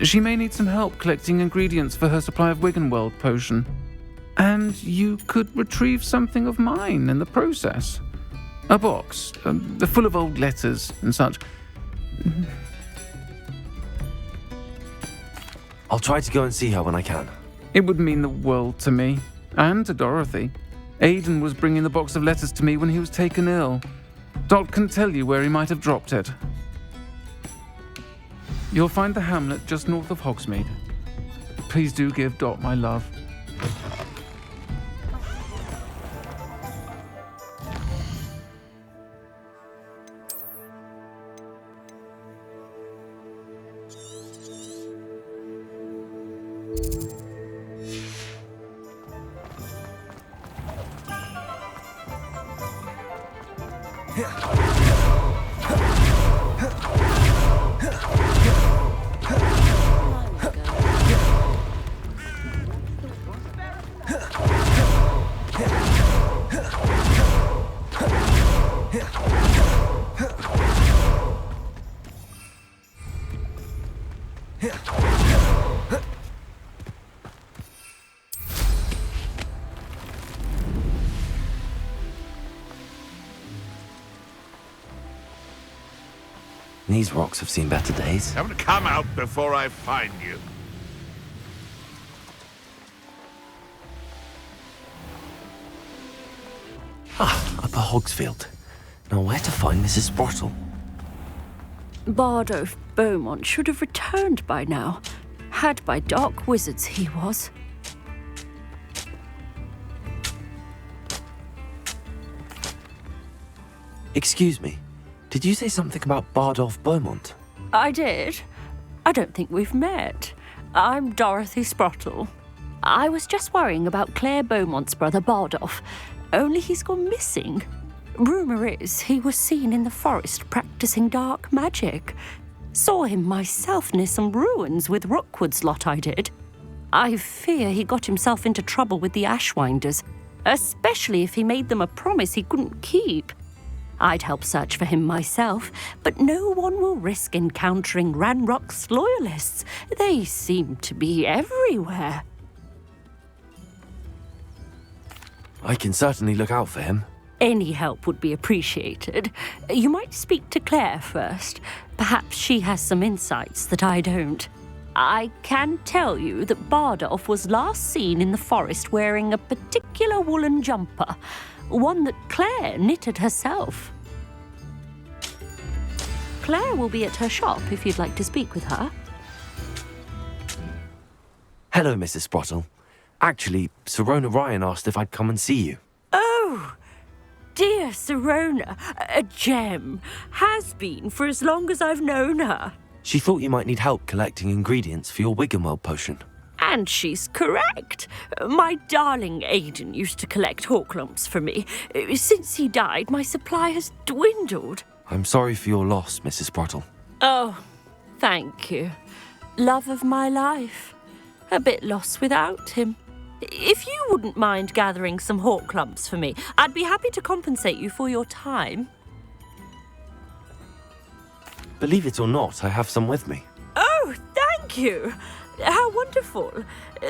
She may need some help collecting ingredients for her supply of Wiggenweld potion. And you could retrieve something of mine in the process. A box, full of old letters and such. I'll try to go and see her when I can. It would mean the world to me, and to Dorothy. Aidan was bringing the box of letters to me when he was taken ill. Dot can tell you where he might have dropped it. You'll find the hamlet just north of Hogsmeade. Please do give Dot my love. These rocks have seen better days. Haven't come out before I find you. Upper Hogsfield. Now where to find Mrs. Sprottle? Bardolph Beaumont should have returned by now. Had by dark wizards he was. Excuse me. Did you say something about Bardolph Beaumont? I did. I don't think we've met. I'm Dorothy Sprottle. I was just worrying about Claire Beaumont's brother Bardolph, only he's gone missing. Rumour is he was seen in the forest practicing dark magic. Saw him myself near some ruins with Rookwood's lot I did. I fear he got himself into trouble with the Ashwinders, especially if he made them a promise he couldn't keep. I'd help search for him myself, but no one will risk encountering Ranrock's loyalists. They seem to be everywhere. I can certainly look out for him. Any help would be appreciated. You might speak to Claire first. Perhaps she has some insights that I don't. I can tell you that Bardolph was last seen in the forest wearing a particular woolen jumper, one that Claire knitted herself. Claire will be at her shop if you'd like to speak with her. Hello, Mrs. Sprottle. Actually, Sirona Ryan asked if I'd come and see you. Oh, dear Sirona, a gem. Has been for as long as I've known her. She thought you might need help collecting ingredients for your Wiggenweld potion. And she's correct. My darling Aidan used to collect hawklumps for me. Since he died, my supply has dwindled. I'm sorry for your loss, Mrs. Sprottle. Oh, thank you. Love of my life. A bit lost without him. If you wouldn't mind gathering some hawklumps for me, I'd be happy to compensate you for your time. Believe it or not, I have some with me. Oh, thank you. How wonderful.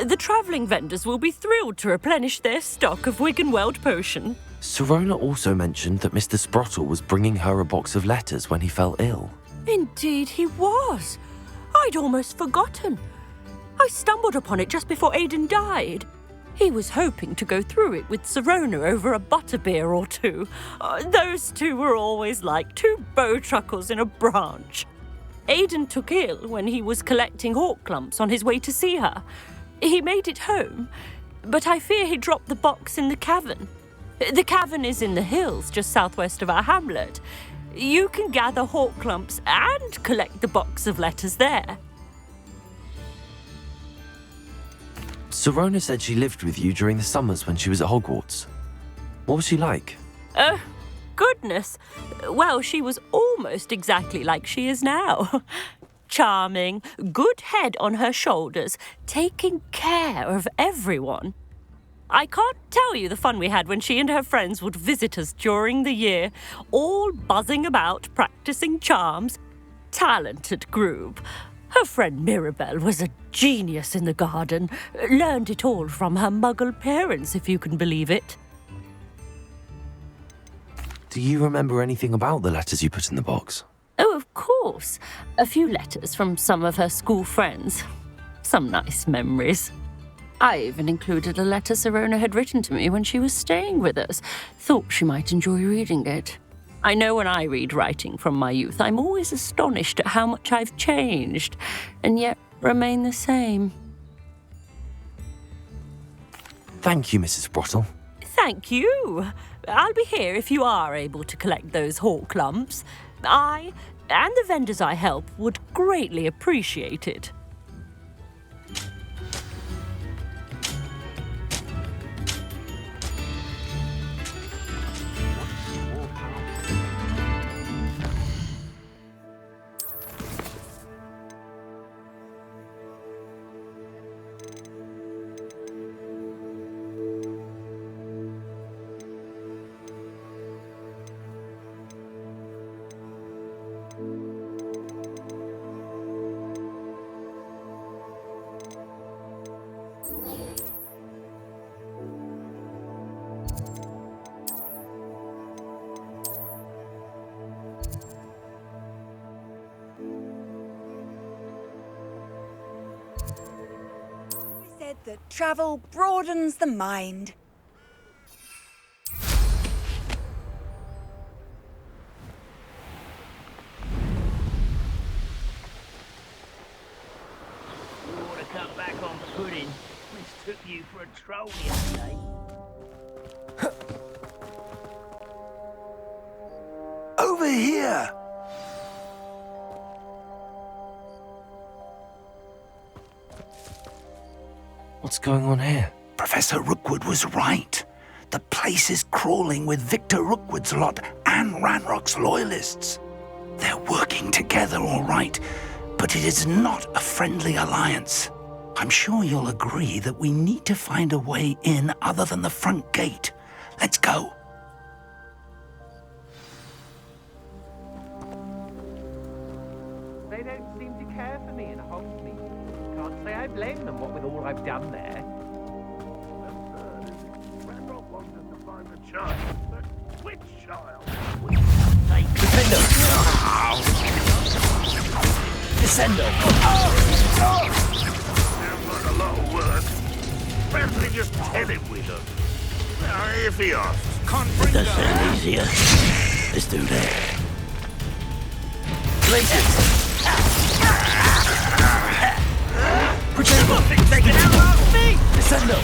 The travelling vendors will be thrilled to replenish their stock of Wiggenweld potion. Sirona also mentioned that Mr. Sprottle was bringing her a box of letters when he fell ill. Indeed he was. I'd almost forgotten. I stumbled upon it just before Aidan died. He was hoping to go through it with Sirona over a butterbeer or two. Those two were always like two bowtruckles in a branch. Aiden took ill when he was collecting hawk clumps on his way to see her. He made it home, but I fear he dropped the box in the cavern. The cavern is in the hills just southwest of our hamlet. You can gather hawk clumps and collect the box of letters there. Sirona said she lived with you during the summers when she was at Hogwarts. What was she like? Goodness. Well, she was almost exactly like she is now. Charming, good head on her shoulders, taking care of everyone. I can't tell you the fun we had when she and her friends would visit us during the year, all buzzing about, practicing charms. Talented group. Her friend Mirabelle was a genius in the garden. Learned it all from her muggle parents, if you can believe it. Do you remember anything about the letters you put in the box? Oh, of course. A few letters from some of her school friends. Some nice memories. I even included a letter Sirona had written to me when she was staying with us. Thought she might enjoy reading it. I know when I read writing from my youth, I'm always astonished at how much I've changed, and yet remain the same. Thank you, Mrs. Brottle. Thank you. I'll be here if you are able to collect those hawk clumps. I, and the vendors I help, would greatly appreciate it. That travel broadens the mind. You ought to come back on pudding. Mistook you for a troll yesterday. Over here! What's going on here? Professor Rookwood was right. The place is crawling with Victor Rookwood's lot and Ranrock's loyalists. They're working together all right, but it is not a friendly alliance. I'm sure you'll agree that we need to find a way in other than the front gate. Let's go. They don't seem to care for me in Hogsmeade. Can't say I blame them, what with all I've done there. Ranrock wants us to find the child. But which child? Defendo! Descendo! Sounds like a lot of work. Perhaps we just tell him we don't. If he asks. It does sound easier. Let's do that. Protect! Take it out of me! Descendo!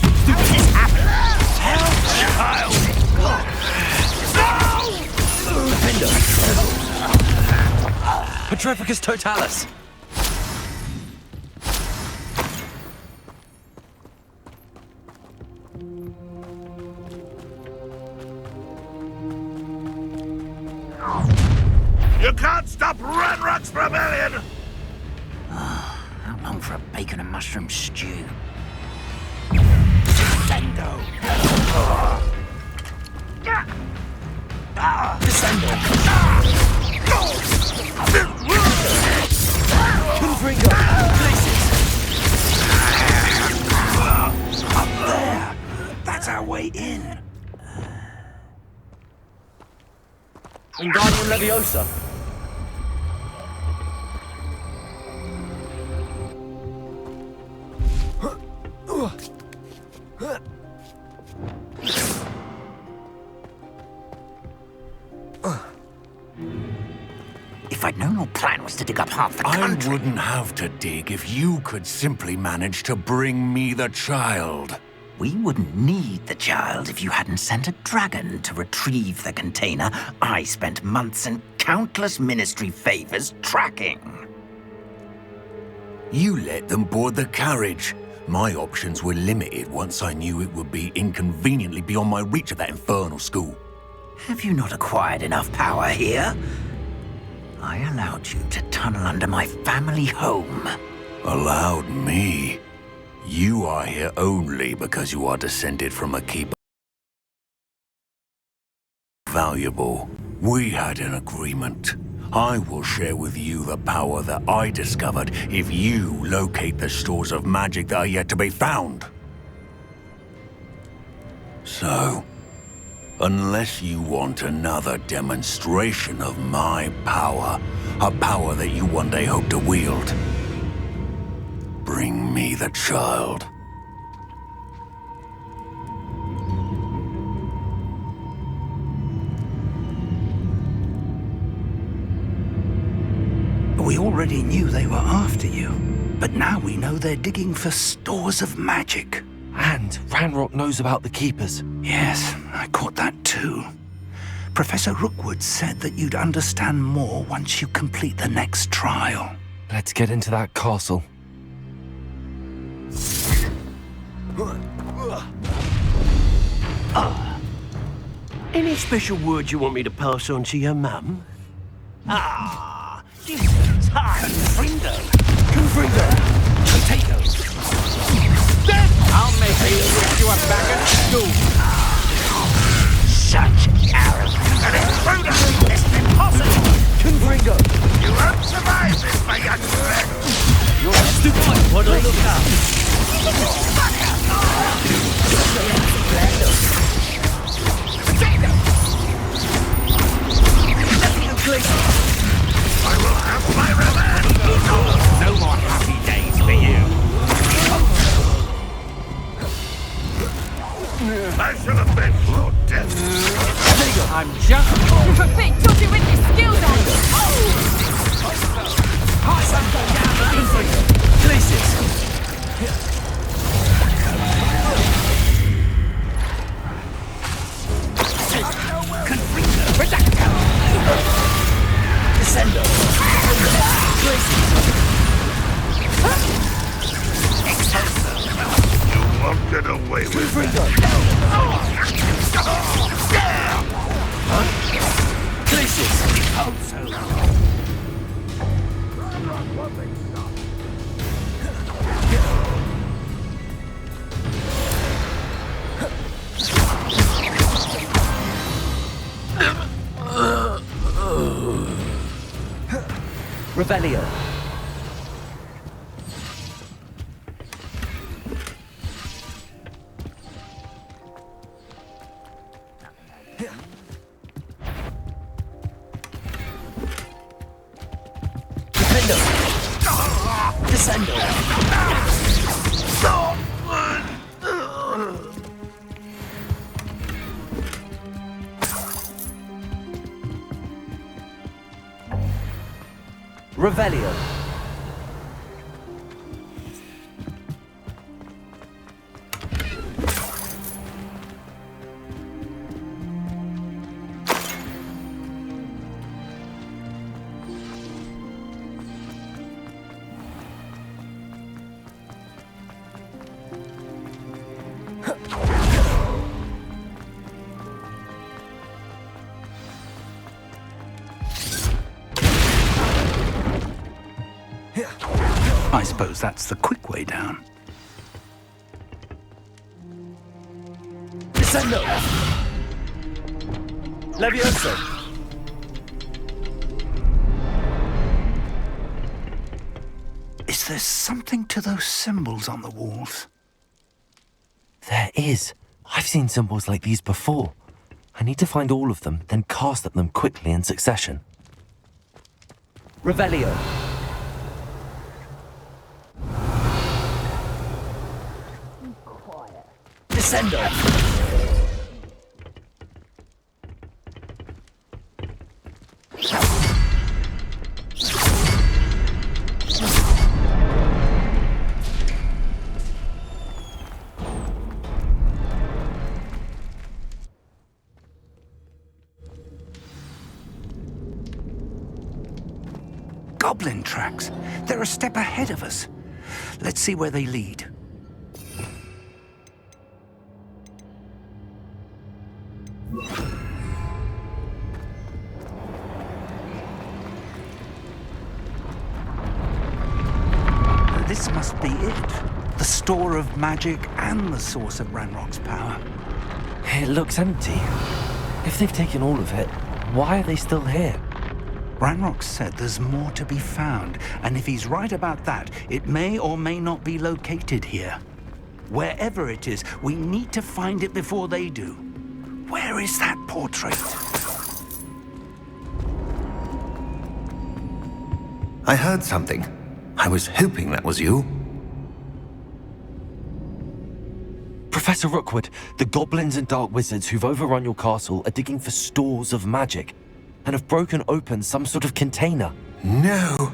How did this happen? Help! No! Petrificus totalis! You can't stop Ranrock's rebellion! How long for a bacon and mushroom stew? Descendo! Descendo! Confringo! Up there! That's our way in. Wingardium Leviosa. plan was to dig up half the country. I wouldn't have to dig if you could simply manage to bring me the child. We wouldn't need the child if you hadn't sent a dragon to retrieve the container I spent months and countless ministry favors tracking. You let them board the carriage. My options were limited once I knew it would be inconveniently beyond my reach at that infernal school. Have you not acquired enough power here? I allowed you to tunnel under my family home. Allowed me? You are here only because you are descended from a keeper. Valuable. We had an agreement. I will share with you the power that I discovered if you locate the stores of magic that are yet to be found. So, unless you want another demonstration of my power, a power that you one day hope to wield, bring me the child. We already knew they were after you, but now we know they're digging for stores of magic. And Ranrock knows about the Keepers. Yes, I caught that too. Professor Rookwood said that you'd understand more once you complete the next trial. Let's get into that castle. Any special words you want me to pass on to your mum? Give me time. Confringo! Potatoes. I'll make you wish you were back at school. Such arrogance. An intruder! It's impossible! Confringo! You won't survive this, my young friend! You're stupid. What do I look at? I will have my revenge! No more happy days for you. I shall avenge your death! I'm just... You're a bit dodgy with your skills on! Descendo! You won't get away with it! Revelio. Descendo! Revelio. I suppose that's the quick way down. Descendo. Levioso. Is there something to those symbols on the walls? There is. I've seen symbols like these before. I need to find all of them, then cast at them quickly in succession. Revelio. Descendo! goblin tracks. They're a step ahead of us. Let's see where they lead. This must be it. The store of magic and the source of Ranrock's power. It looks empty. If they've taken all of it, why are they still here? Ranrock said there's more to be found, and if he's right about that, it may or may not be located here. Wherever it is, we need to find it before they do. Where is that portrait? I heard something. I was hoping that was you. Professor Rookwood, the goblins and dark wizards who've overrun your castle are digging for stores of magic and have broken open some sort of container. No!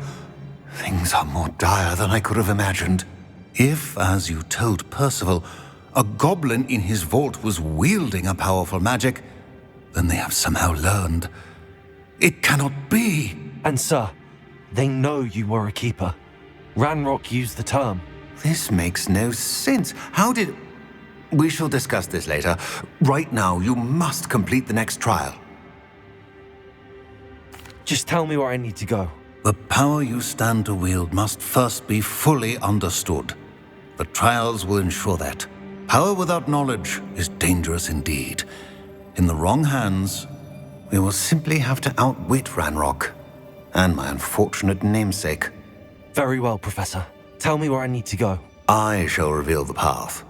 Things are more dire than I could have imagined. If, as you told Percival, a goblin in his vault was wielding a powerful magic, then they have somehow learned. It cannot be! And sir, they know you were a keeper. Ranrock used the term. This makes no sense. How did... We shall discuss this later. Right now, you must complete the next trial. Just tell me where I need to go. The power you stand to wield must first be fully understood. The trials will ensure that. Power without knowledge is dangerous indeed. In the wrong hands, we will simply have to outwit Ranrock and my unfortunate namesake. Very well, Professor. Tell me where I need to go. I shall reveal the path.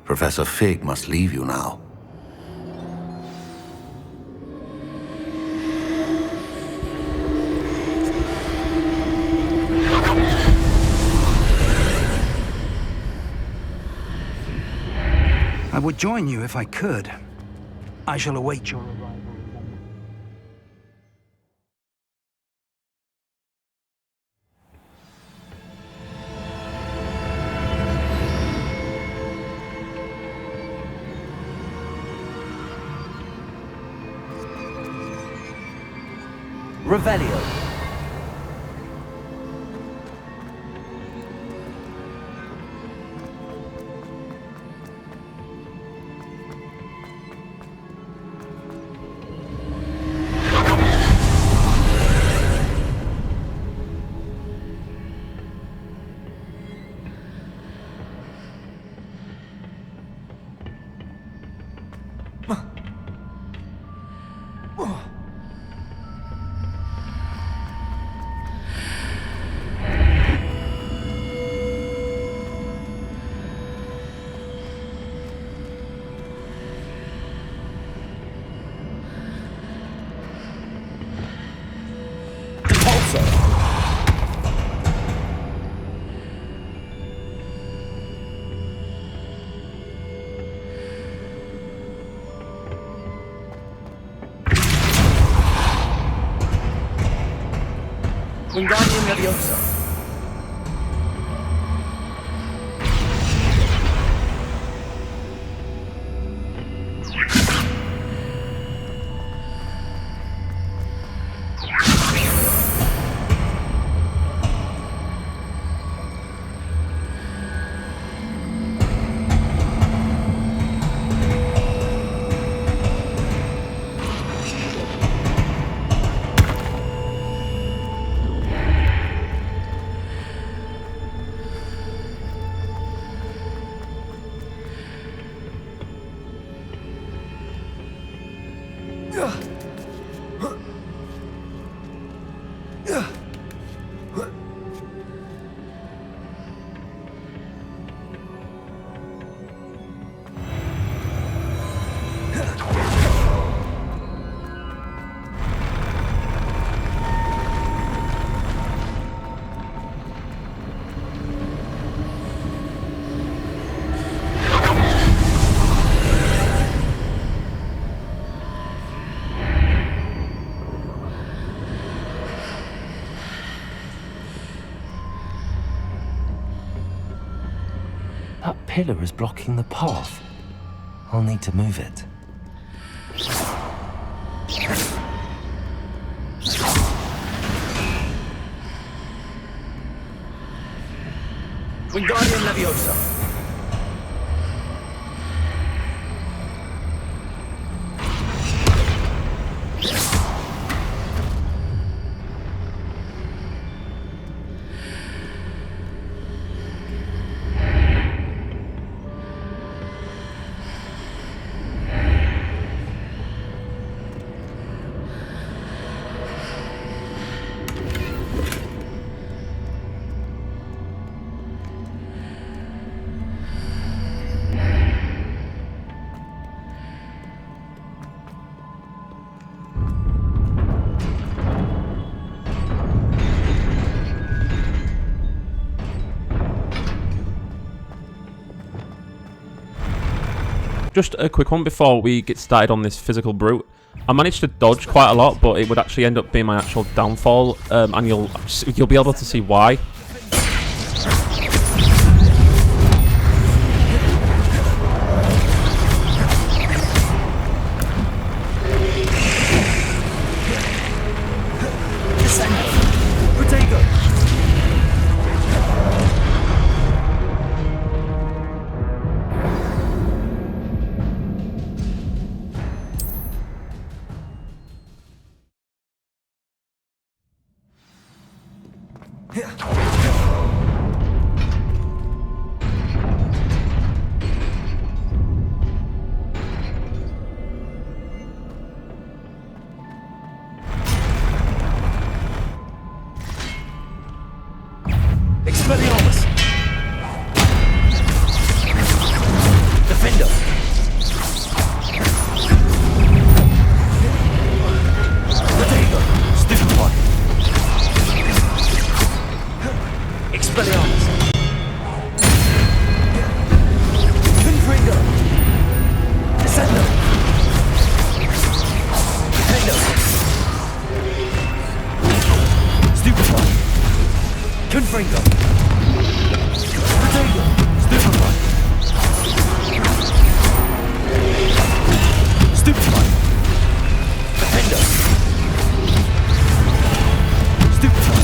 Professor Fig must leave you now. I would join you if I could. I shall await your arrival. Revelio. Wingardium Leviosa. That pillar is blocking the path. I'll need to move it. Wingardium Leviosa. Just a quick one before we get started on this physical brute. I managed to dodge quite a lot, but it would actually end up being my actual downfall, and you'll be able to see why. Expelliarmus! Defender! Protego! Stupefy! Expelliarmus! Confringo! Descendo! Defender! Stupefy! Confringo! Protego! Stupefy! Stupefy! Defender! Stupefy!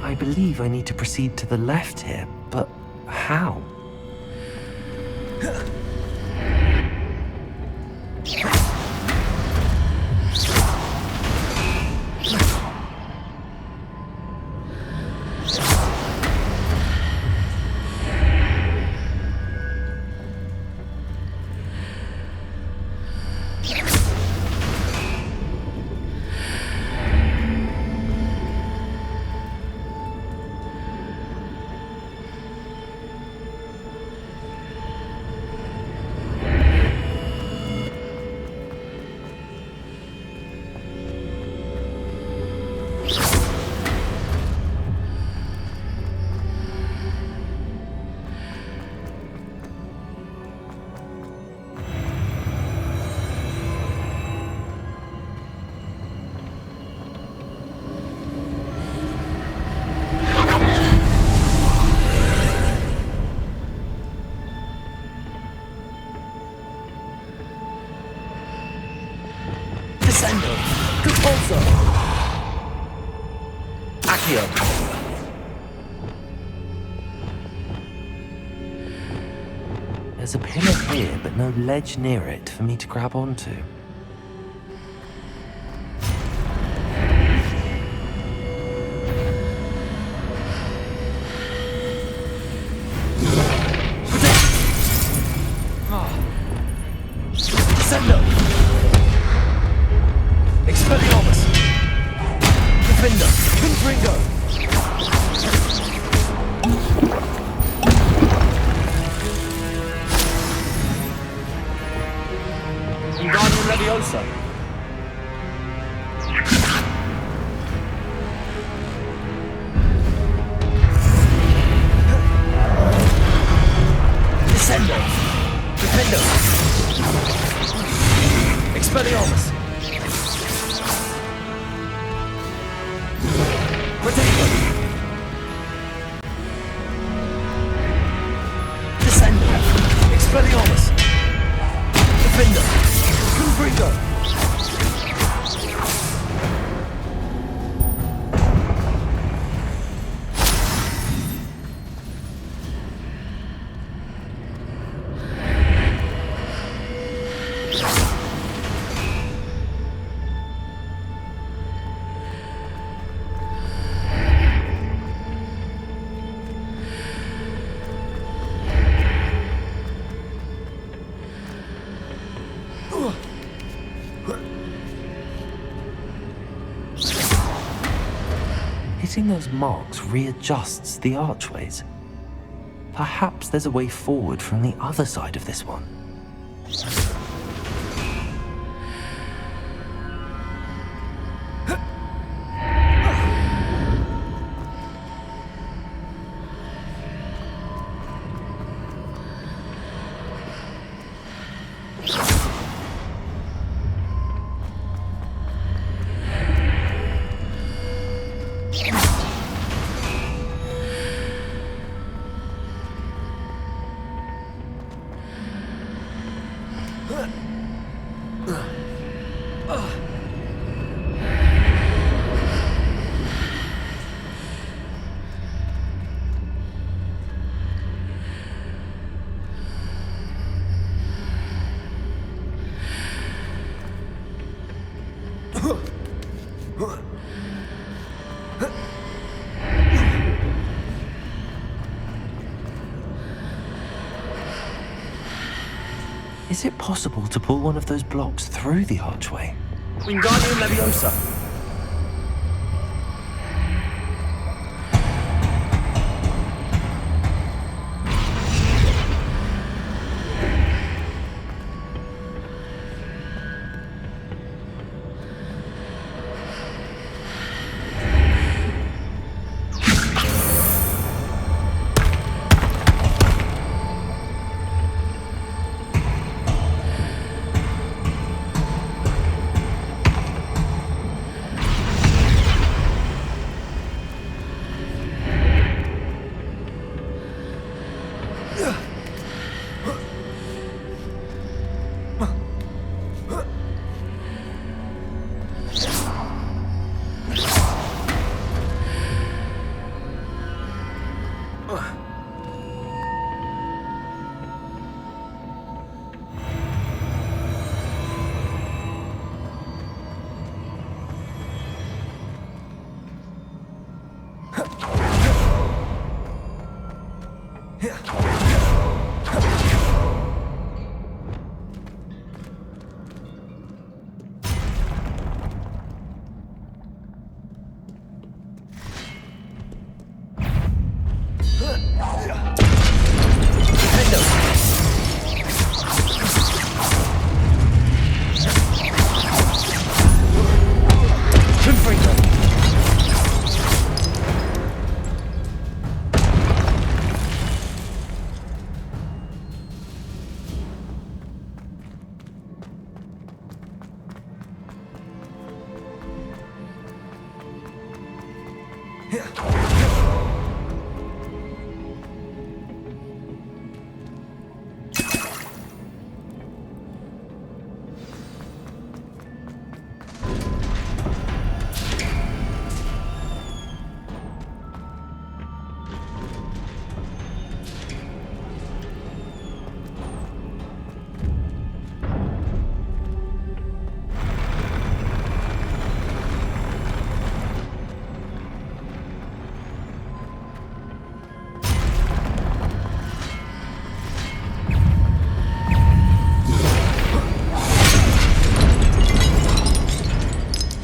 I believe I need to proceed to the left here, but how? Descendo! Compulso! Accio! There's a pillar here, but no ledge near it for me to grab onto. Descendo! Expelliarmus! Defender! Confringo! Wingardium Leviosa! Defender! Expelliarmus! Protector! Descender! Expelliarmus! Defender! Confringo! Hitting those marks readjusts the archways. Perhaps there's a way forward from the other side of this one. Is it possible to pull one of those blocks through the archway? Wingardium Leviosa!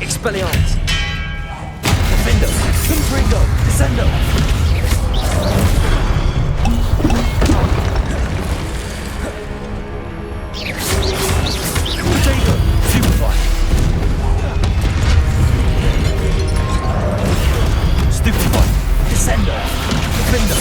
Expelliarmus! Defender! Confringo! Descendo! Potato! Stupefy! Stupefy! Descendo! Defender!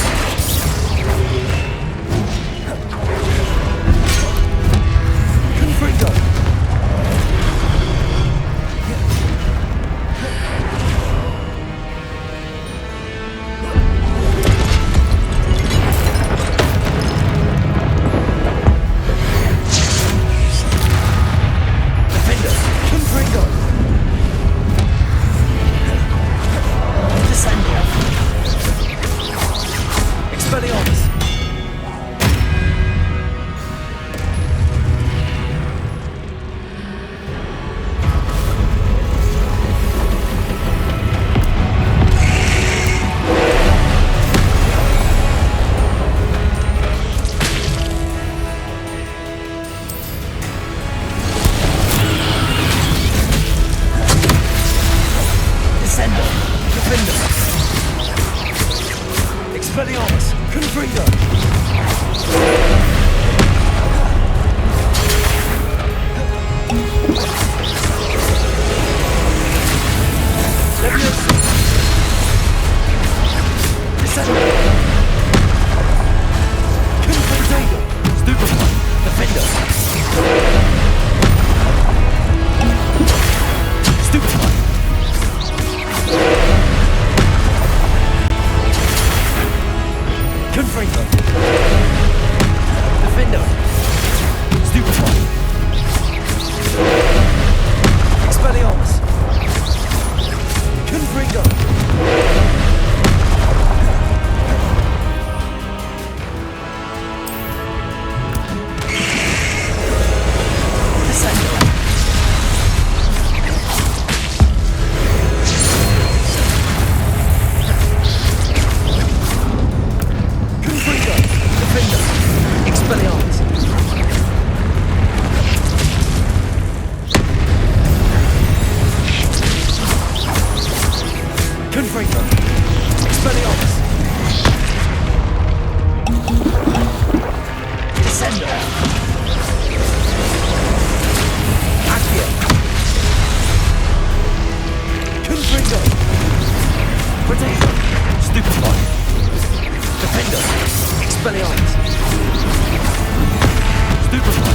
Stupefy.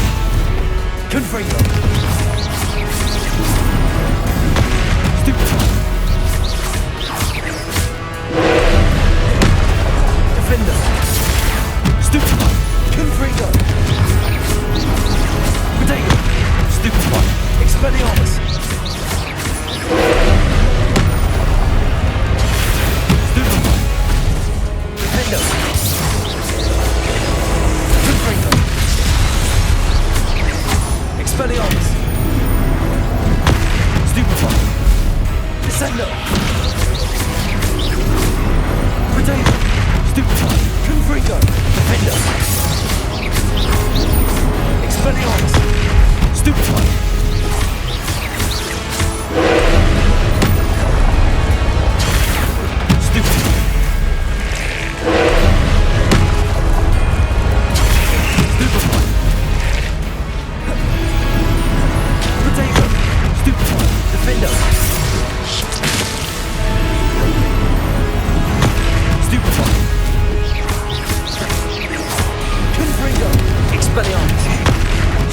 Confringo. Stupefy. Defender. Stupefy. Confringo. Potato. Stupefy. Expelliarmus. Stupefy. Defender. Confringo. Expelliarmus. Stupefy. Descendo. Potato. Stupefy. Confringo. Defender. Expelliarmus. Stupefy. Stupefy. Stupefy. Potato. Stupefy. Defender. Stupefy. Confringo. Expelliarmus.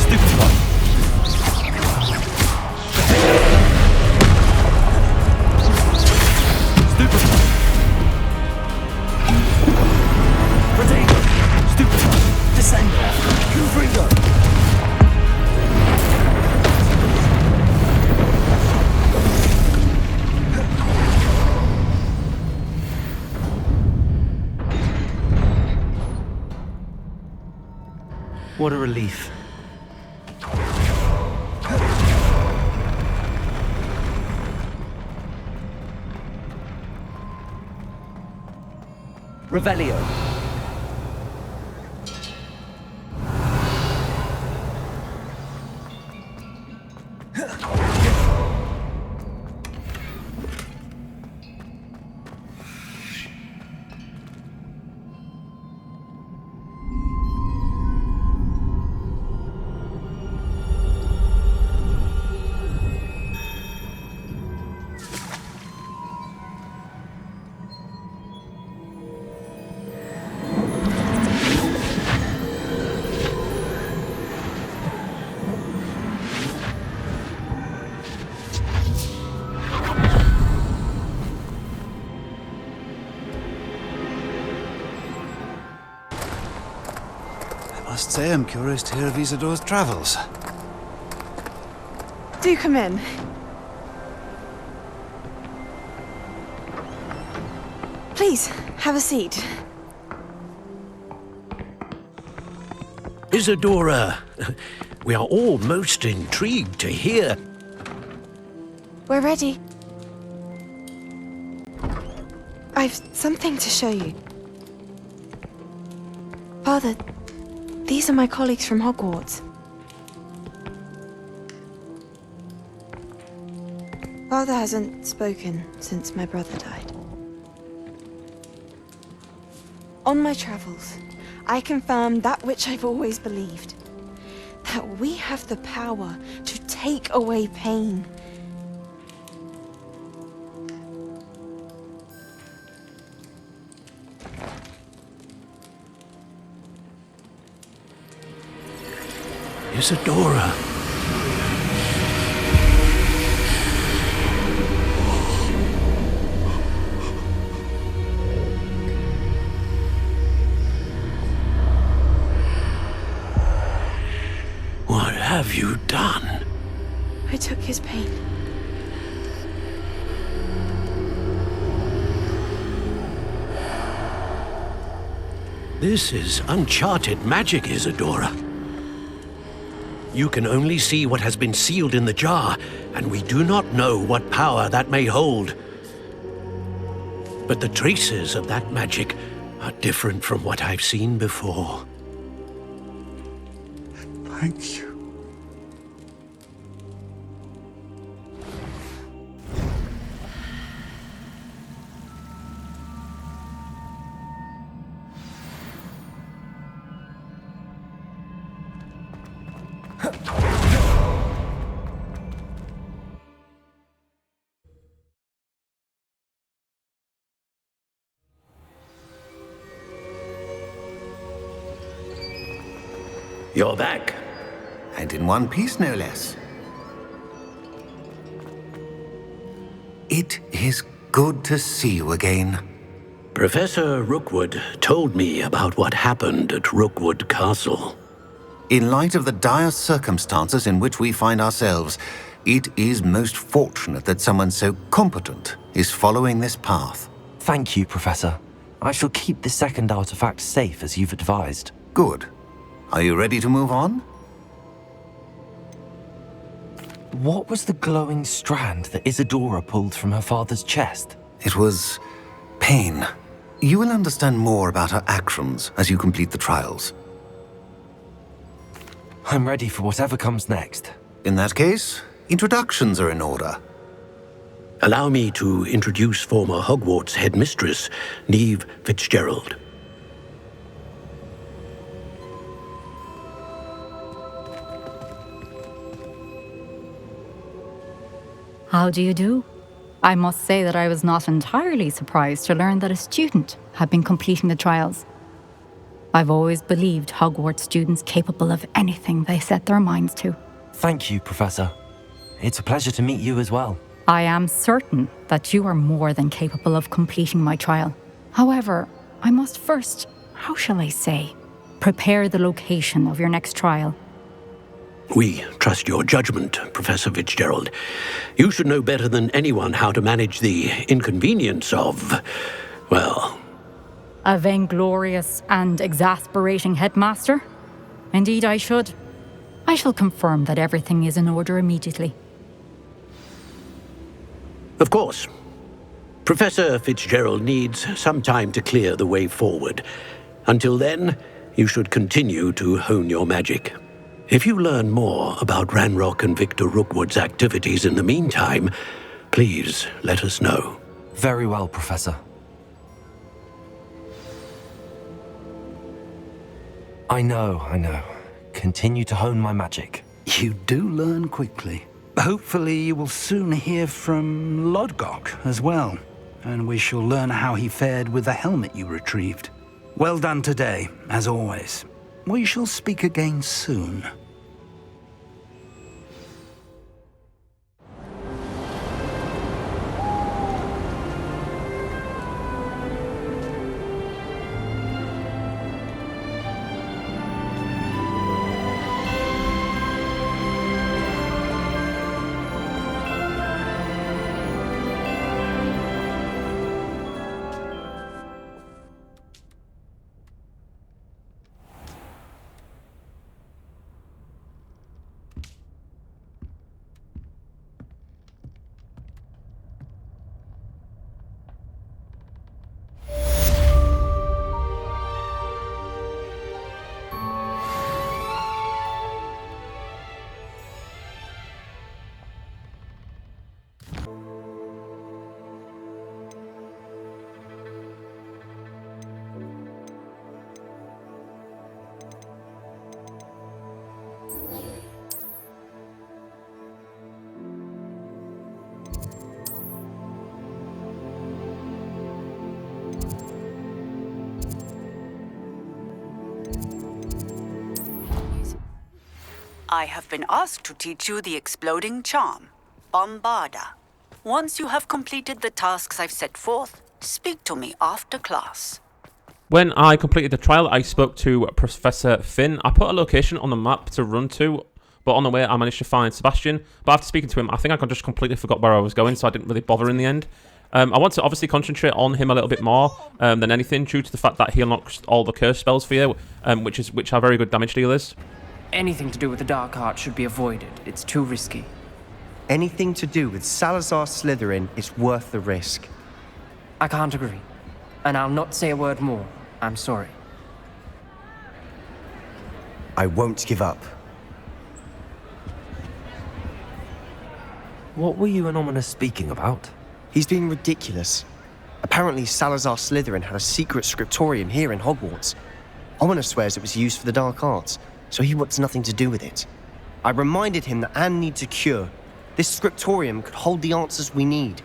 Stupefy. Defender. Stupefy. Potato. Stupefy. Descendo. Confringo. What a relief. Revelio. I must say I'm curious to hear of Isadore's travels. Do come in. Please, have a seat. Isadora, we are all most intrigued to hear. We're ready. I've something to show you. Father, these are my colleagues from Hogwarts. Father hasn't spoken since my brother died. On my travels, I confirmed that which I've always believed. That we have the power to take away pain. Isadora. What have you done? I took his pain. This is uncharted magic, Isadora. You can only see what has been sealed in the jar, and we do not know what power that may hold. But the traces of that magic are different from what I've seen before. Thank you. You're back. And in one piece, no less. It is good to see you again. Professor Rookwood told me about what happened at Rookwood Castle. In light of the dire circumstances in which we find ourselves, it is most fortunate that someone so competent is following this path. Thank you, Professor. I shall keep the second artifact safe as you've advised. Good. Are you ready to move on? What was the glowing strand that Isadora pulled from her father's chest? It was pain. You will understand more about her actions as you complete the trials. I'm ready for whatever comes next. In that case, introductions are in order. Allow me to introduce former Hogwarts headmistress, Neve Fitzgerald. How do you do? I must say that I was not entirely surprised to learn that a student had been completing the trials. I've always believed Hogwarts students capable of anything they set their minds to. Thank you, Professor. It's a pleasure to meet you as well. I am certain that you are more than capable of completing my trial. However, I must first, how shall I say, prepare the location of your next trial. We trust your judgment, Professor Fitzgerald. You should know better than anyone how to manage the inconvenience of, well... A vainglorious and exasperating headmaster? Indeed I should. I shall confirm that everything is in order immediately. Of course. Professor Fitzgerald needs some time to clear the way forward. Until then, you should continue to hone your magic. If you learn more about Ranrock and Victor Rookwood's activities in the meantime, please let us know. Very well, Professor. I know. Continue to hone my magic. You do learn quickly. Hopefully you will soon hear from Lodgok as well, and we shall learn how he fared with the helmet you retrieved. Well done today, as always. We shall speak again soon. I have been asked to teach you the exploding charm, Bombarda. Once you have completed the tasks I've set forth, speak to me after class. When I completed the trial, I spoke to Professor Finn. I put a location on the map to run to, but on the way I managed to find Sebastian. But after speaking to him, I think I just completely forgot where I was going, so I didn't really bother in the end. I want to obviously concentrate on him a little bit more than anything, due to the fact that he unlocks all the curse spells for you, which are very good damage dealers. Anything to do with the dark art should be avoided. It's too risky. Anything to do with Salazar Slytherin is worth the risk. I can't agree. And I'll not say a word more. I'm sorry. I won't give up. What were you and Ominous speaking about? He's being ridiculous. Apparently Salazar Slytherin had a secret scriptorium here in Hogwarts. Ominous swears it was used for the dark arts, so he wants nothing to do with it. I reminded him that Anne needs a cure. This scriptorium could hold the answers we need.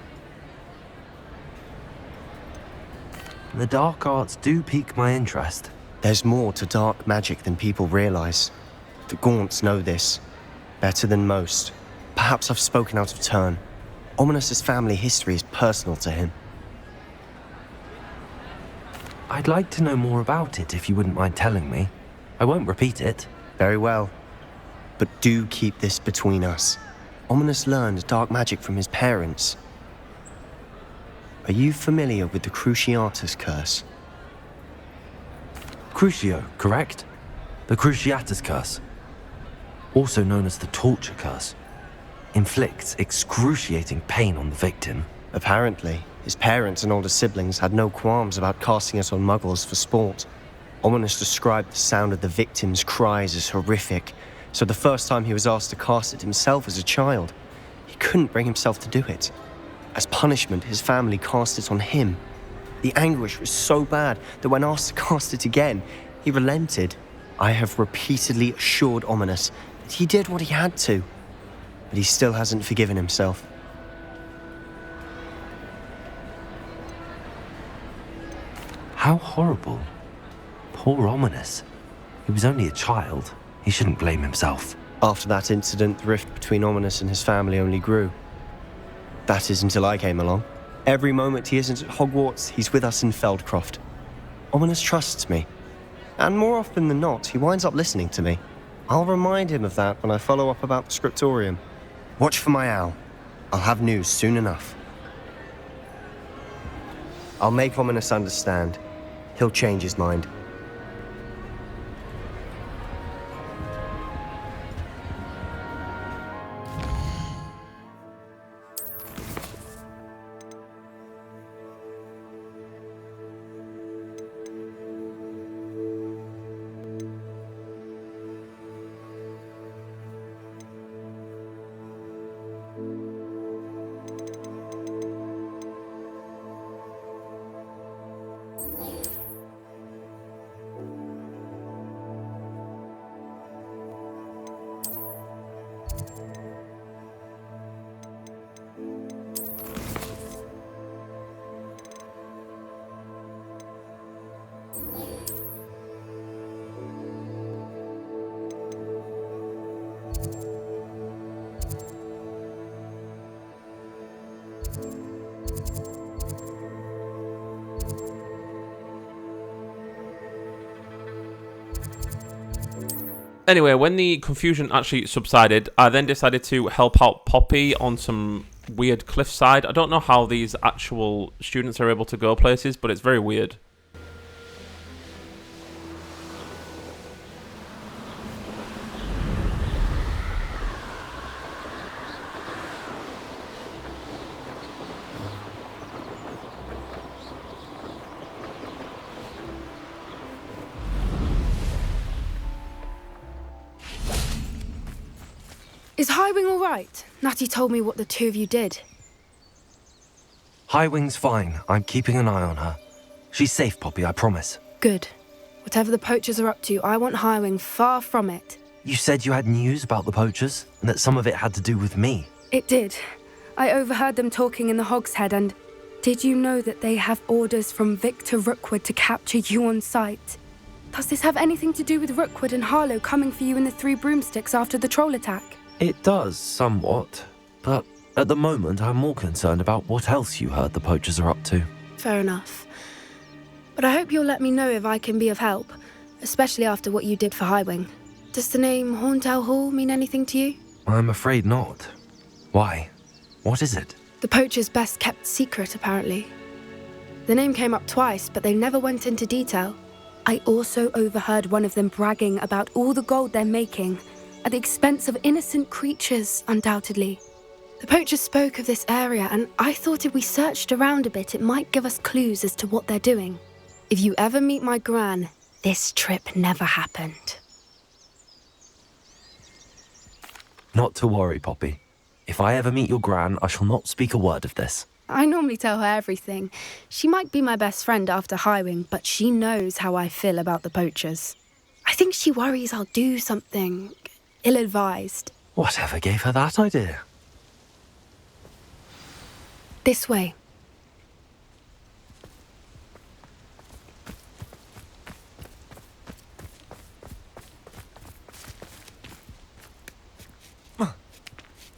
The dark arts do pique my interest. There's more to dark magic than people realize. The Gaunts know this. Better than most. Perhaps I've spoken out of turn. Ominos's family history is personal to him. I'd like to know more about it if you wouldn't mind telling me. I won't repeat it. Very well. But do keep this between us. Ominos learned dark magic from his parents. Are you familiar with the Cruciatus curse? Crucio, correct? The Cruciatus curse. Also known as the torture curse. Inflicts excruciating pain on the victim. Apparently, his parents and older siblings had no qualms about casting it on muggles for sport. Ominos described the sound of the victim's cries as horrific, so the first time he was asked to cast it himself as a child, he couldn't bring himself to do it. As punishment, his family cast it on him. The anguish was so bad that when asked to cast it again, he relented. I have repeatedly assured Ominos that he did what he had to, but he still hasn't forgiven himself. How horrible. Poor Ominos. He was only a child. He shouldn't blame himself. After that incident, the rift between Ominos and his family only grew. That is until I came along. Every moment he isn't at Hogwarts, he's with us in Feldcroft. Ominos trusts me. And more often than not, he winds up listening to me. I'll remind him of that when I follow up about the scriptorium. Watch for my owl. I'll have news soon enough. I'll make Ominos understand. He'll change his mind. Anyway, when the confusion actually subsided, I then decided to help out Poppy on some weird cliffside. I don't know how these actual students are able to go places, but it's very weird. Is Highwing all right? Natty told me what the two of you did. Highwing's fine. I'm keeping an eye on her. She's safe, Poppy, I promise. Good. Whatever the poachers are up to, I want Highwing far from it. You said you had news about the poachers, and that some of it had to do with me. It did. I overheard them talking in the Hogshead, and did you know that they have orders from Victor Rookwood to capture you on sight? Does this have anything to do with Rookwood and Harlow coming for you in the Three Broomsticks after the troll attack? It does, somewhat. But at the moment, I'm more concerned about what else you heard the poachers are up to. Fair enough. But I hope you'll let me know if I can be of help, especially after what you did for Highwing. Does the name Horntail Hall mean anything to you? I'm afraid not. Why? What is it? The poachers' best kept secret, apparently. The name came up twice, but they never went into detail. I also overheard one of them bragging about all the gold they're making, at the expense of innocent creatures, undoubtedly. The poachers spoke of this area, and I thought if we searched around a bit, it might give us clues as to what they're doing. If you ever meet my gran, this trip never happened. Not to worry, Poppy. If I ever meet your gran, I shall not speak a word of this. I normally tell her everything. She might be my best friend after Highwing, but she knows how I feel about the poachers. I think she worries I'll do something ill-advised. Whatever gave her that idea? This way.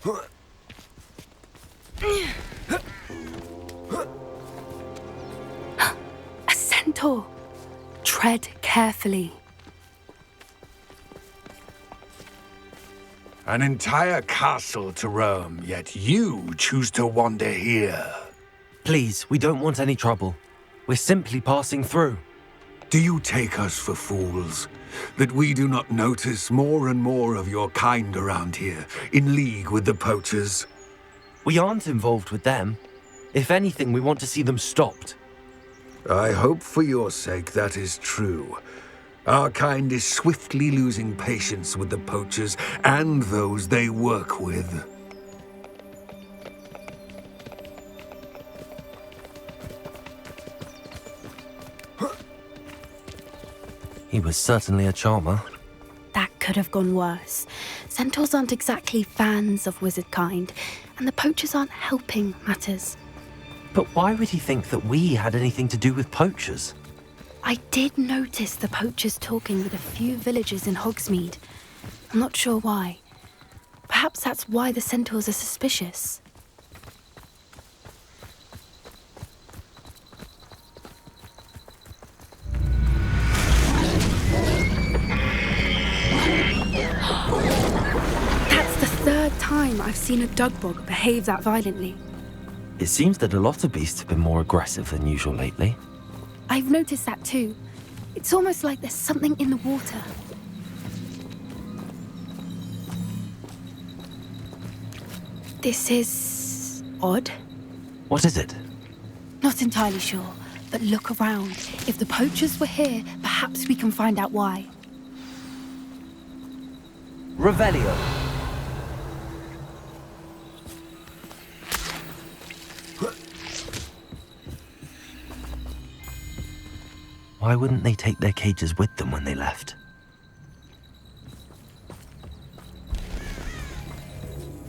A centaur. Tread carefully. An entire castle to roam, yet you choose to wander here. Please, we don't want any trouble. We're simply passing through. Do you take us for fools? That we do not notice more and more of your kind around here, in league with the poachers? We aren't involved with them. If anything, we want to see them stopped. I hope for your sake that is true. Our kind is swiftly losing patience with the poachers and those they work with. He was certainly a charmer. That could have gone worse. Centaurs aren't exactly fans of wizard kind, and the poachers aren't helping matters. But why would he think that we had anything to do with poachers? I did notice the poachers talking with a few villagers in Hogsmeade. I'm not sure why. Perhaps that's why the centaurs are suspicious. That's the third time I've seen a dugbog behave that violently. It seems that a lot of beasts have been more aggressive than usual lately. I've noticed that too. It's almost like there's something in the water. This is odd. What is it? Not entirely sure, but look around. If the poachers were here, perhaps we can find out why. Revelio. Why wouldn't they take their cages with them when they left?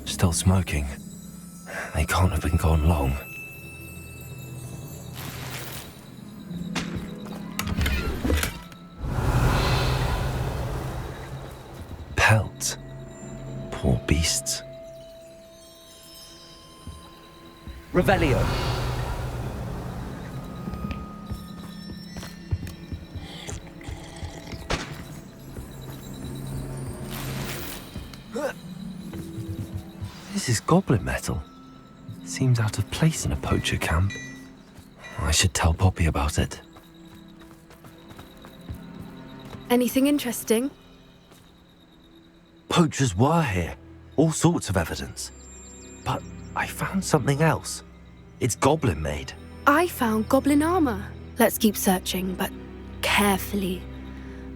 Still smoking. They can't have been gone long. Pelts. Poor beasts. Revelio. This is goblin metal. Seems out of place in a poacher camp. I should tell Poppy about it. Anything interesting? Poachers were here. All sorts of evidence. But I found something else. It's goblin made. I found goblin armor. Let's keep searching, but carefully.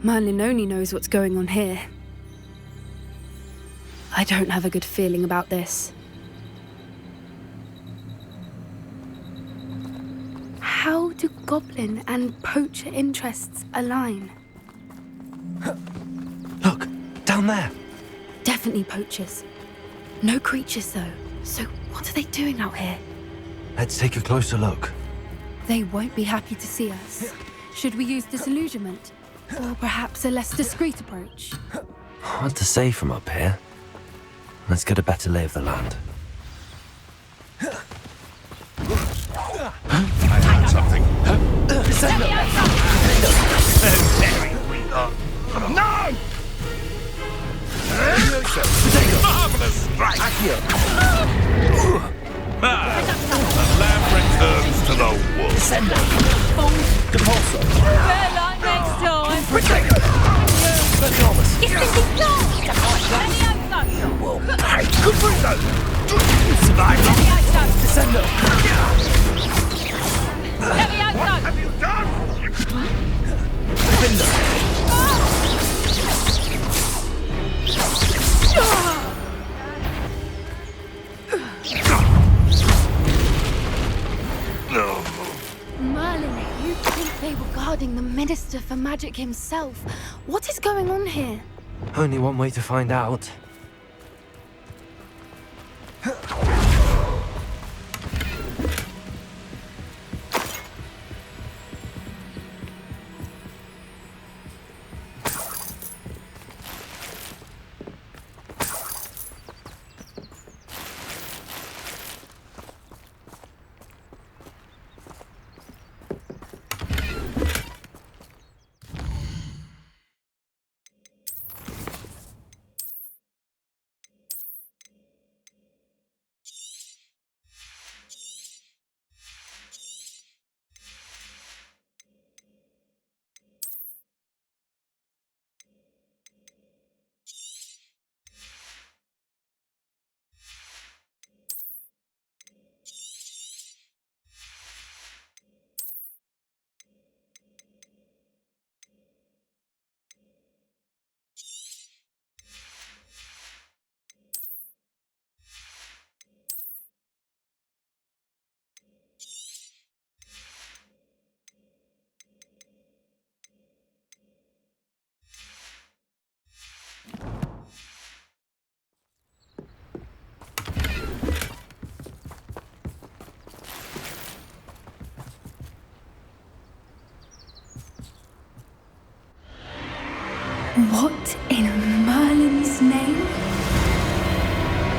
Merlin only knows what's going on here. I don't have a good feeling about this. How do goblin and poacher interests align? Look, down there. Definitely poachers. No creatures though. So what are they doing out here? Let's take a closer look. They won't be happy to see us. Should we use disillusionment? Or perhaps a less discreet approach? Hard to say from up here. Let's get a better lay of the land. I heard something. No! Marvelous strike! The lamb returns to the wolf. Bear like next time. It's busy gone! You will pay. Confringo! Survive! Descendo! What have you done? Merlin, you think they were guarding the Minister for Magic himself? What is going on here? Only one way to find out.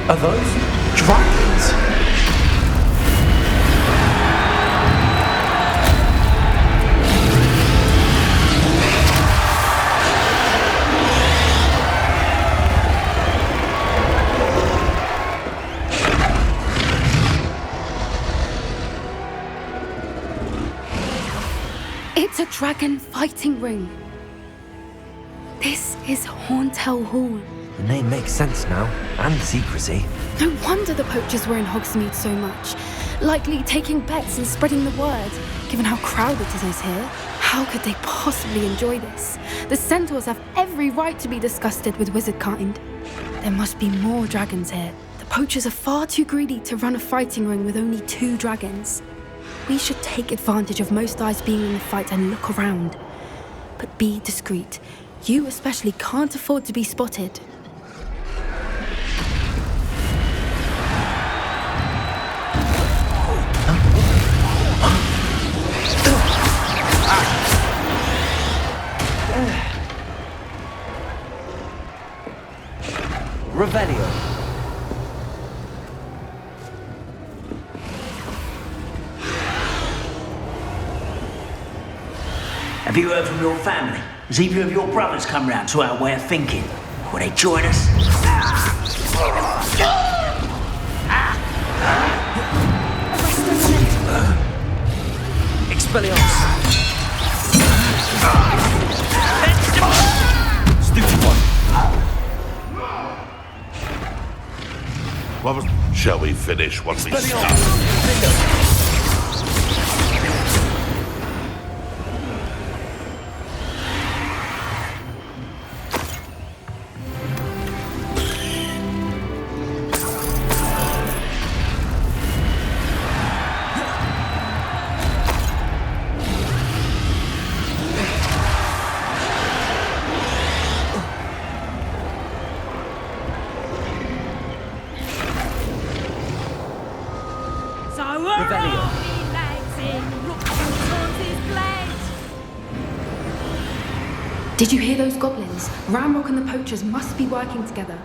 Are those dragons? It's a dragon fighting ring. This is Hauntel Hall. The name makes sense now, and secrecy. No wonder the poachers were in Hogsmeade so much. Likely taking bets and spreading the word, given how crowded it is here. How could they possibly enjoy this? The centaurs have every right to be disgusted with wizard kind. There must be more dragons here. The poachers are far too greedy to run a fighting ring with only 2 dragons. We should take advantage of most eyes being in the fight and look around. But be discreet. You especially can't afford to be spotted. Revelio. Have you heard from your family? Has either of your brothers come round to our way of thinking? Will they join us? Expelliarmus. Stupid one. Shall we finish what we started? Did you hear those goblins? Ramrock and the poachers must be working together.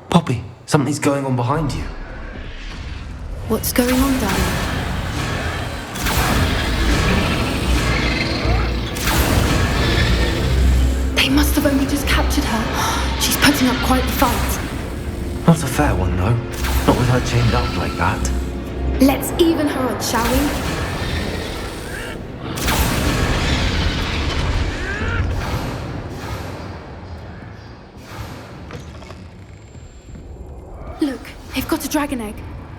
Poppy, something's going on behind you. What's going on, darling? They must have only just captured her. She's putting up quite the fight. Not a fair one, though. Not with her chained up like that. Let's even her odds, shall we? Look, they've got a dragon egg.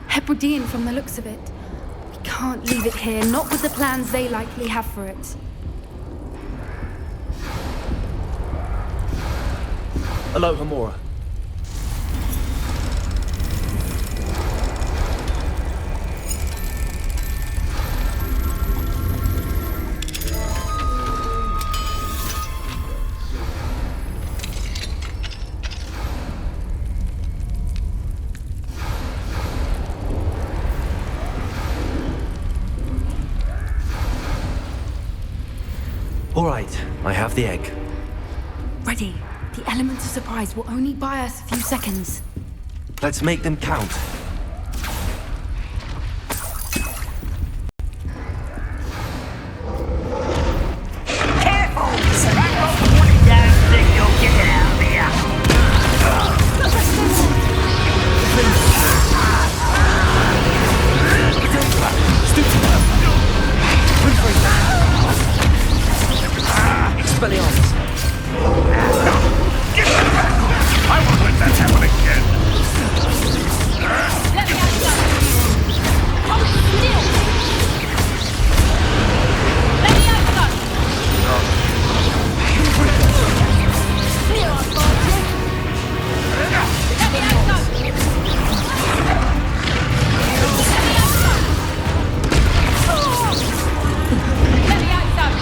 Hebridean from the looks of it. We can't leave it here, not with the plans they likely have for it. Hello, Hamora. All right, I have the egg. Ready. The element of surprise will only buy us a few seconds. Let's make them count. Careful! That won't down think you'll get it out of here. Expelliarmus. Get that back! I won't let that happen again! Let me out of that! Hold still! Let me out of that! Clear on board, Jim! Let me out of that! Let me out of that! Let me out of that!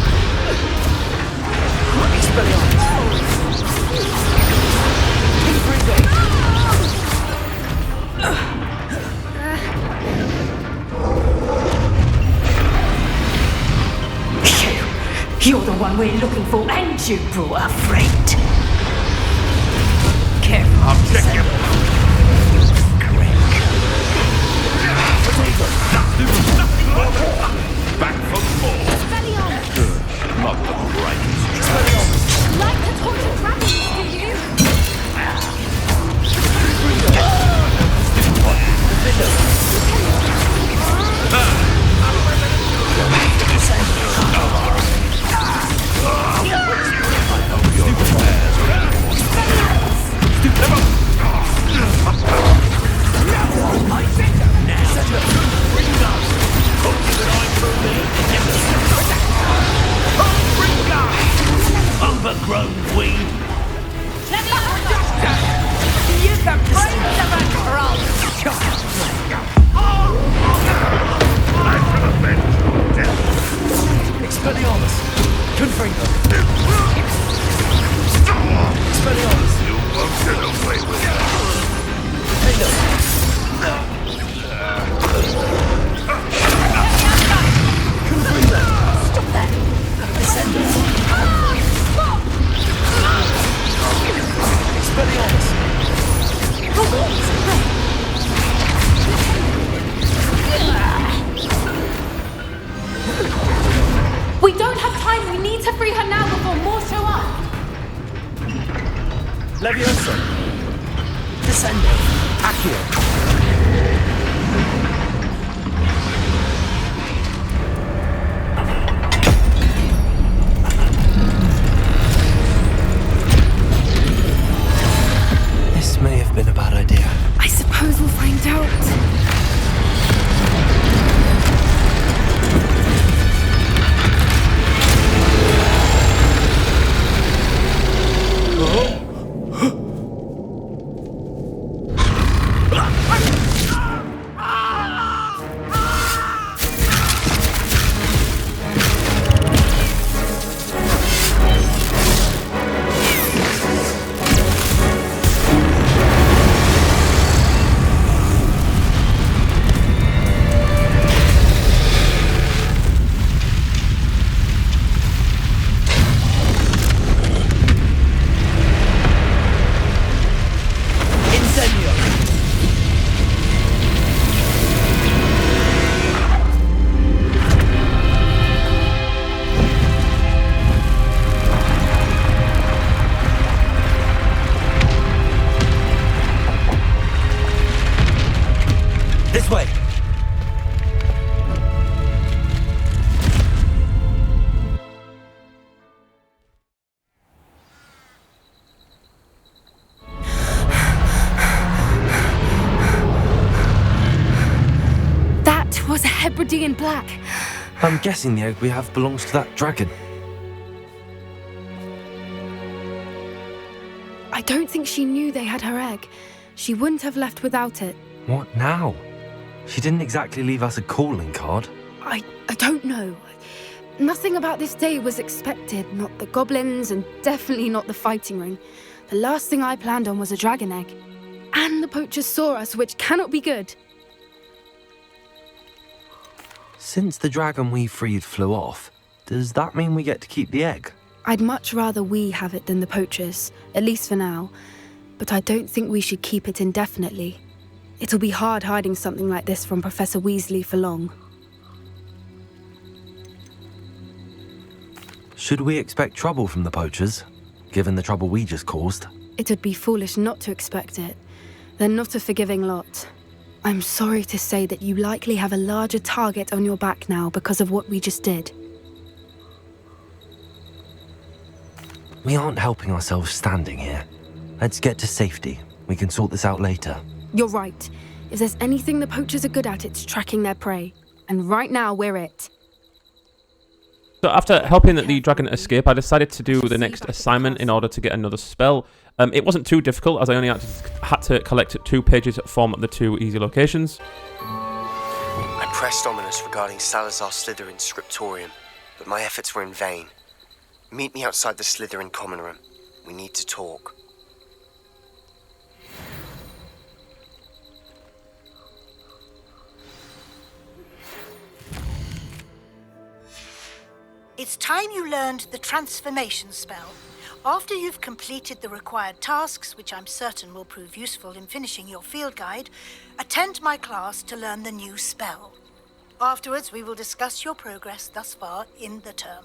Expelliarmus. You're the one we're looking for, and you brought a friend. Careful. I'll check you. Great. Levioso! Descendo! Accio! This may have been a bad idea. I suppose we'll find out. This way! That was a Hebridean black. I'm guessing the egg we have belongs to that dragon. I don't think she knew they had her egg. She wouldn't have left without it. What now? She didn't exactly leave us a calling card. I don't know. Nothing about this day was expected. Not the goblins, and definitely not the fighting ring. The last thing I planned on was a dragon egg. And the poachers saw us, which cannot be good. Since the dragon we freed flew off, does that mean we get to keep the egg? I'd much rather we have it than the poachers, at least for now. But I don't think we should keep it indefinitely. It'll be hard hiding something like this from Professor Weasley for long. Should we expect trouble from the poachers, given the trouble we just caused? It would be foolish not to expect it. They're not a forgiving lot. I'm sorry to say that you likely have a larger target on your back now because of what we just did. We aren't helping ourselves standing here. Let's get to safety. We can sort this out later. You're right. If there's anything the poachers are good at, it's tracking their prey. And right now, we're it. So after helping the dragon escape, I decided to do the next assignment in order to get another spell. It wasn't too difficult, as I only had to collect 2 pages from the 2 easy locations. I pressed Ominous regarding Salazar Slytherin's scriptorium, but my efforts were in vain. Meet me outside the Slytherin common room. We need to talk. It's time you learned the transformation spell. After you've completed the required tasks, which I'm certain will prove useful in finishing your field guide, attend my class to learn the new spell. Afterwards, we will discuss your progress thus far in the term.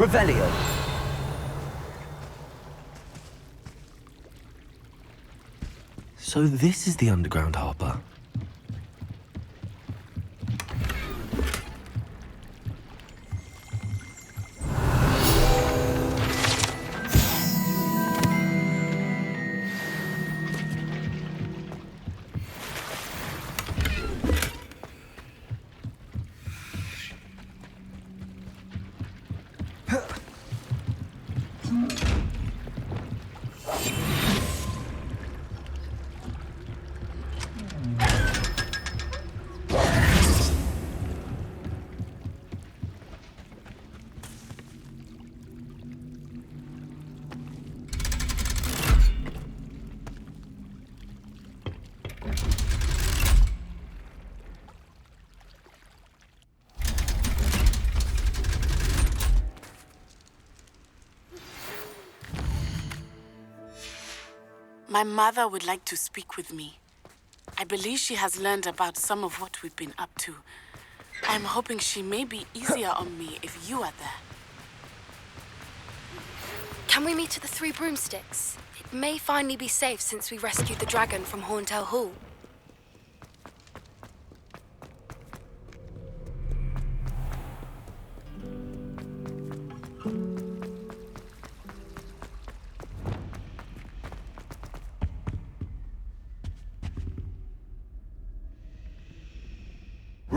Revelio. So this is the underground harbour. My mother would like to speak with me. I believe she has learned about some of what we've been up to. I'm hoping she may be easier on me if you are there. Can we meet at the Three Broomsticks? It may finally be safe since we rescued the dragon from Horntail Hall.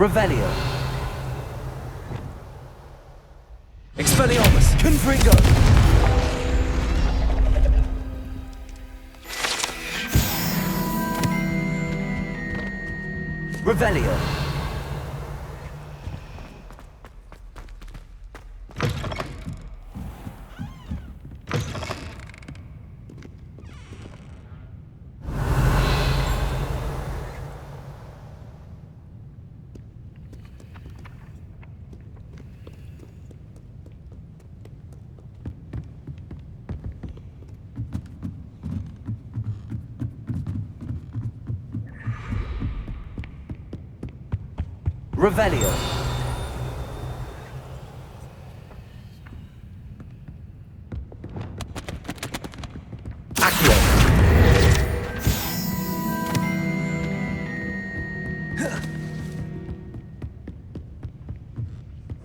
Revelio. Expelliarmus. Confringo. Revelio. Revelio. Accio.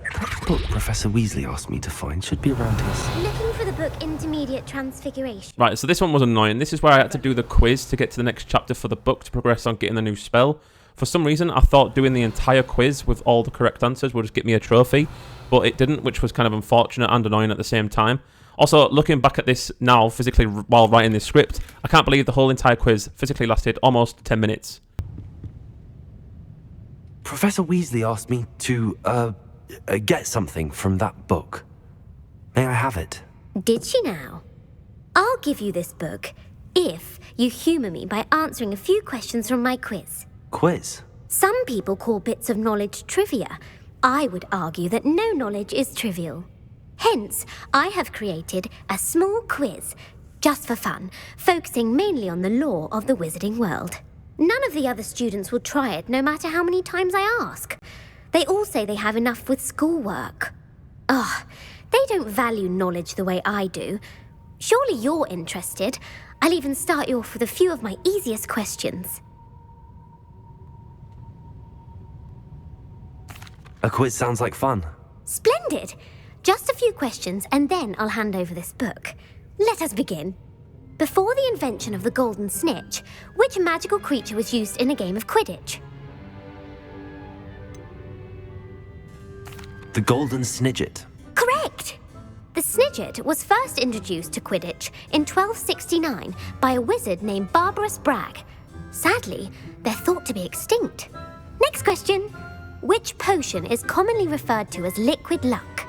The book Professor Weasley asked me to find should be around here. Looking for the book Intermediate Transfiguration. Right, so this one was annoying. This is where I had to do the quiz to get to the next chapter for the book to progress on getting the new spell. For some reason, I thought doing the entire quiz with all the correct answers would just get me a trophy, but it didn't, which was kind of unfortunate and annoying at the same time. Also, looking back at this now, physically, while writing this script, I can't believe the whole entire quiz physically lasted almost 10 minutes. Professor Weasley asked me to, get something from that book. May I have it? Did she now? I'll give you this book if you humour me by answering a few questions from my quiz. Quiz? Some people call bits of knowledge trivia. I would argue that no knowledge is trivial. Hence, I have created a small quiz, just for fun, focusing mainly on the lore of the wizarding world. None of the other students will try it, no matter how many times I ask. They all say they have enough with schoolwork. Ugh, they don't value knowledge the way I do. Surely you're interested. I'll even start you off with a few of my easiest questions. A quiz sounds like fun. Splendid! Just a few questions and then I'll hand over this book. Let us begin. Before the invention of the golden snitch, which magical creature was used in a game of Quidditch? The golden snidget. Correct! The snidget was first introduced to Quidditch in 1269 by a wizard named Barbarous Bragg. Sadly, they're thought to be extinct. Next question. Which potion is commonly referred to as liquid luck?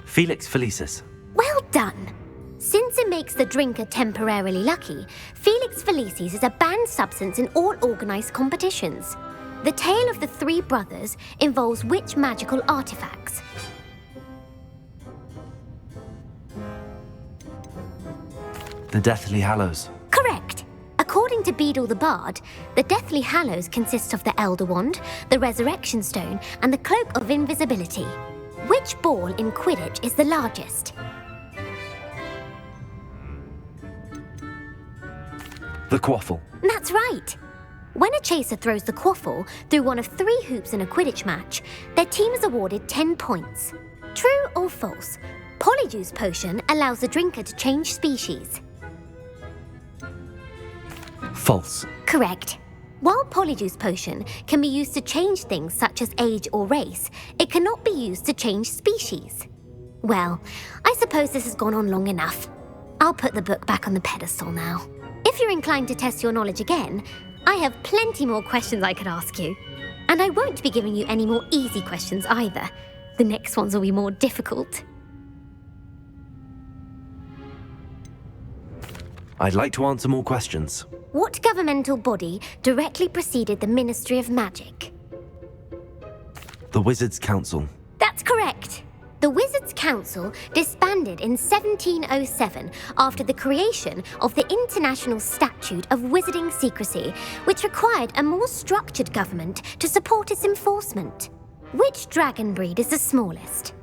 Felix Felicis. Well done! Since it makes the drinker temporarily lucky, Felix Felicis is a banned substance in all organised competitions. The tale of the three brothers involves which magical artifacts? The Deathly Hallows. Correct! A According to Beadle the Bard, the Deathly Hallows consist of the Elder Wand, the Resurrection Stone, and the Cloak of Invisibility. Which ball in Quidditch is the largest? The quaffle. That's right. When a chaser throws the quaffle through one of 3 hoops in a Quidditch match, their team is awarded 10 points. True or false? Polyjuice Potion allows the drinker to change species. False. Correct. While Polyjuice Potion can be used to change things such as age or race, it cannot be used to change species. Well, I suppose this has gone on long enough. I'll put the book back on the pedestal now. If you're inclined to test your knowledge again, I have plenty more questions I could ask you. And I won't be giving you any more easy questions either. The next ones will be more difficult. I'd like to answer more questions. What governmental body directly preceded the Ministry of Magic? The Wizards' Council. That's correct. The Wizards' Council disbanded in 1707 after the creation of the International Statute of Wizarding Secrecy, which required a more structured government to support its enforcement. Which dragon breed is the smallest?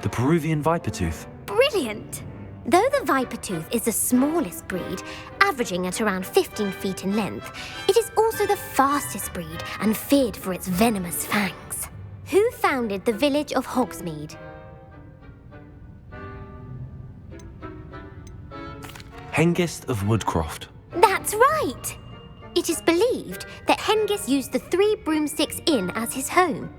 The Peruvian Vipertooth. Brilliant! Though the Vipertooth is the smallest breed, averaging at around 15 feet in length, it is also the fastest breed and feared for its venomous fangs. Who founded the village of Hogsmeade? Hengist of Woodcroft. That's right! It is believed that Hengist used the 3 Broomsticks Inn as his home.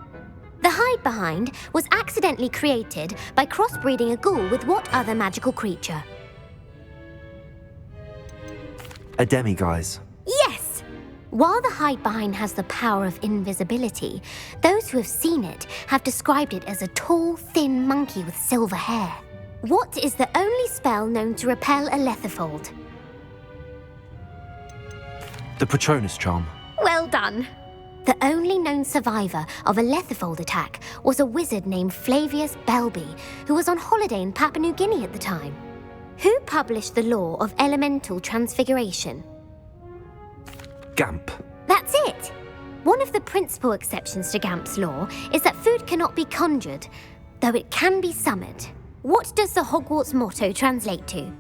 The hide-behind was accidentally created by crossbreeding a ghoul with what other magical creature? A demiguise. Yes! While the hide-behind has the power of invisibility, those who have seen it have described it as a tall, thin monkey with silver hair. What is the only spell known to repel a lethifold? The Patronus Charm. Well done! The only known survivor of a lethifold attack was a wizard named Flavius Belby, who was on holiday in Papua New Guinea at the time. Who published the law of elemental transfiguration? Gamp. That's it! One of the principal exceptions to Gamp's law is that food cannot be conjured, though it can be summoned. What does the Hogwarts motto translate to?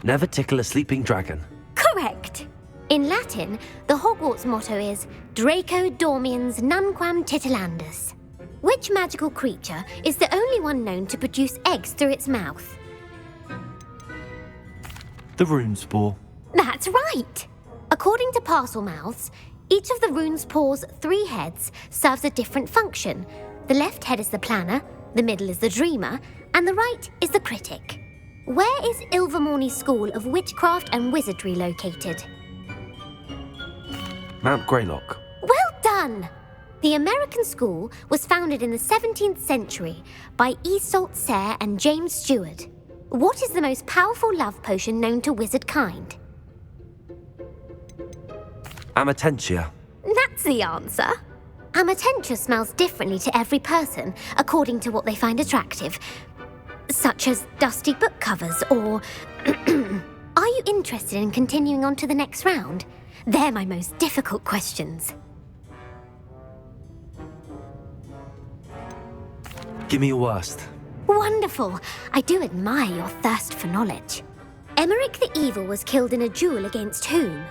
Never tickle a sleeping dragon. Correct! In Latin, the Hogwarts motto is Draco Dormiens Nunquam Titilandus. Which magical creature is the only one known to produce eggs through its mouth? The Runespore. That's right! According to Parselmouths, each of the Runespore's 3 heads serves a different function. The left head is the planner, the middle is the dreamer, and the right is the critic. Where is Ilvermorny School of Witchcraft and Wizardry located? Mount Greylock. Well done! The American school was founded in the 17th century by Iseult Sayre and James Stewart. What is the most powerful love potion known to wizard kind? Amatentia. That's the answer. Amatentia smells differently to every person according to what they find attractive, such as dusty book covers or... Are you interested in continuing on to the next round? They're my most difficult questions. Give me your worst. Wonderful. I do admire your thirst for knowledge. Emeric the Evil was killed in a duel against whom?